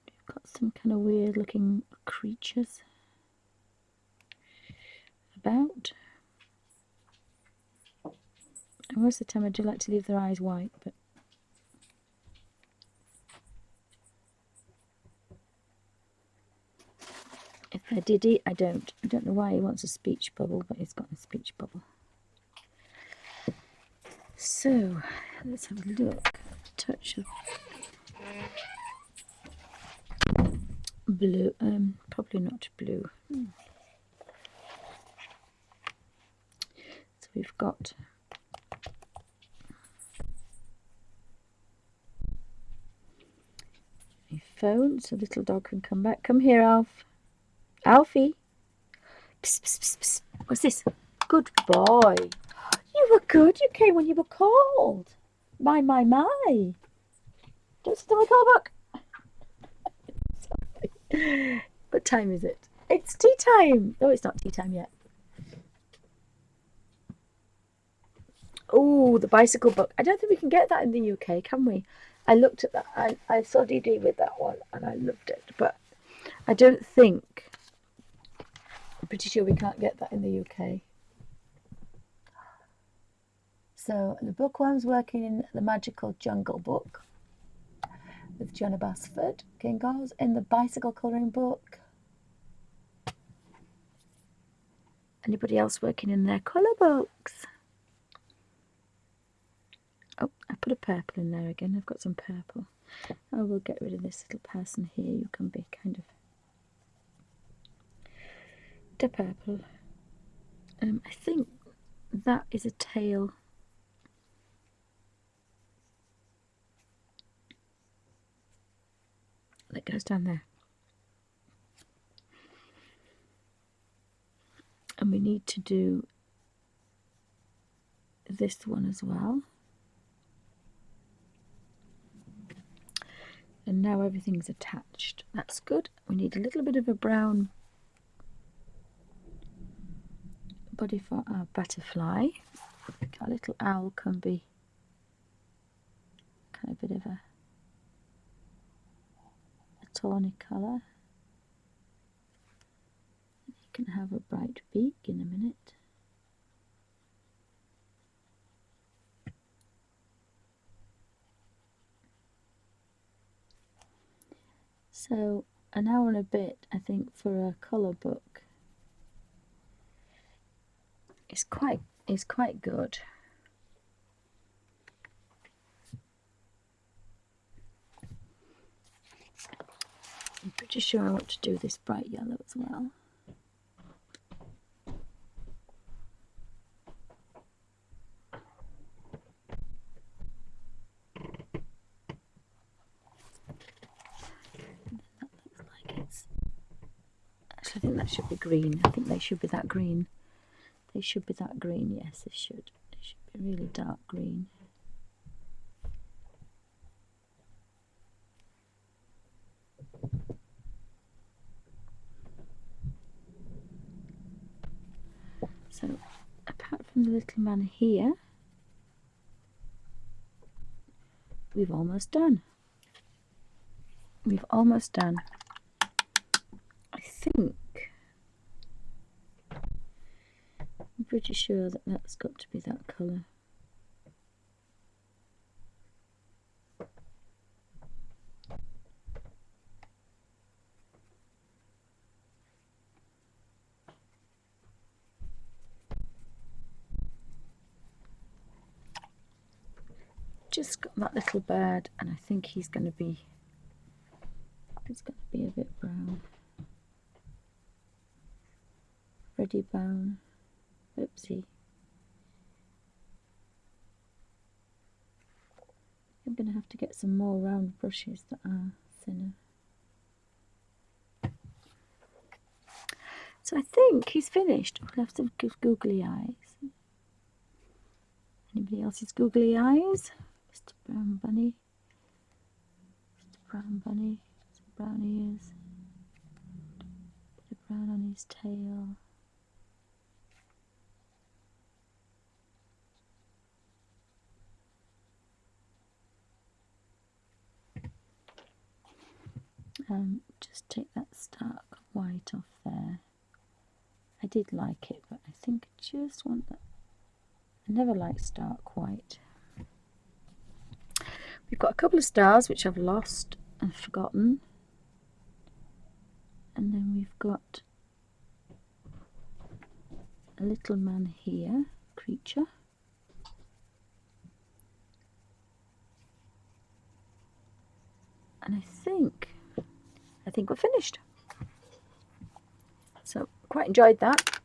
We've got some kind of weird looking creatures about. And most of the time I do like to leave their eyes white, but if they're Diddy, I don't know why he wants a speech bubble, but he's got a speech bubble. So let's have a look. A touch of blue, probably not blue. So we've got your phone so little dog can come back. Come here, Alf. Alfie. Psst, psst, psst, psst. What's this? Good boy. You were good. You came when you were called. My. Don't sit on my call book. What time is it? It's tea time. No, it's not tea time yet. Oh, the bicycle book. I don't think we can get that in the UK, can we? I looked at that. I saw DD with that one and I loved it. But I don't think... I'm pretty sure we can't get that in the UK. So the bookworm's working in the Magical Jungle book with Jonah Basford. Kingo's in the bicycle colouring book. Anybody else working in their colour books? Oh, I put a purple in there again. I've got some purple. I will get rid of this little person here. You can be kind of the purple. I think that is a tail. That goes down there. And we need to do this one as well. And now everything's attached. That's good. We need a little bit of a brown body for our butterfly. Our little owl can be kind of a bit of a tawny colour. You can have a bright beak in a minute. So an hour and a bit, I think, for a colour book is quite good. I'm pretty sure I want to do this bright yellow as well. Actually, I think that should be green. I think they should be that green. They should be that green. Yes, they should. They should be really dark green. So, apart from the little man here, we've almost done. We've almost done. I think I'm pretty sure that that's got to be that colour. Just got that little bird, and I think he's going to be a bit brown. Ready brown. Oopsie. I'm going to have to get some more round brushes that are thinner. So I think he's finished. We'll have to give googly eyes. Anybody else's googly eyes? Mr. Brown Bunny. Mr. Brown Bunny. Some brown ears. Bit of brown on his tail. Just take that stark white off there. I did like it, but I think I just want that. I never like stark white. We've got a couple of stars which I've lost and forgotten. And then we've got a little man here, creature. And I think we're finished. So quite enjoyed that.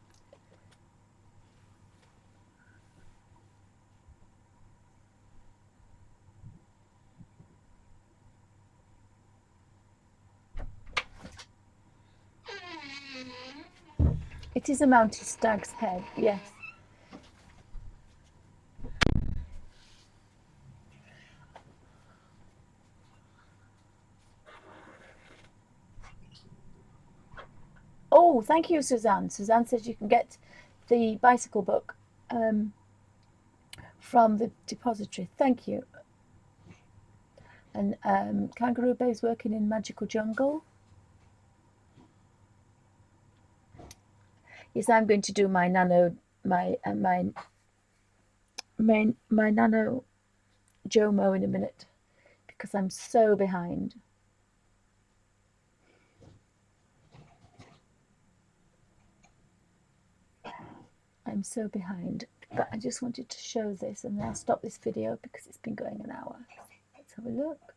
It is a mounted stag's head, yes. Oh, thank you, Suzanne. Suzanne says you can get the bicycle book from the depository. Thank you. And Kangaroo Bay's working in Magical Jungle. Yes, I'm going to do my nano, my nano Jomo in a minute because I'm so behind. I'm so behind, but I just wanted to show this, and then I'll stop this video because it's been going an hour. Let's have a look.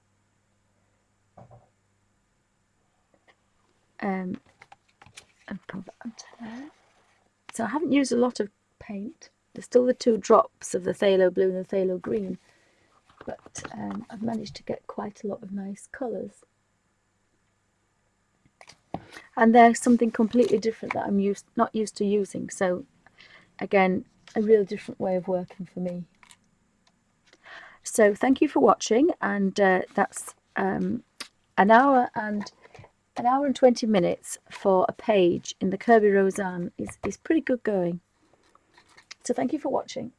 And put that onto there. So I haven't used a lot of paint. There's still the 2 drops of the phthalo blue and the phthalo green, but I've managed to get quite a lot of nice colours. And there's something completely different that I'm not used to using. So again, a real different way of working for me. So thank you for watching, and that's an hour and 20 minutes for a page in the Kerby Rosanes is pretty good going. So thank you for watching.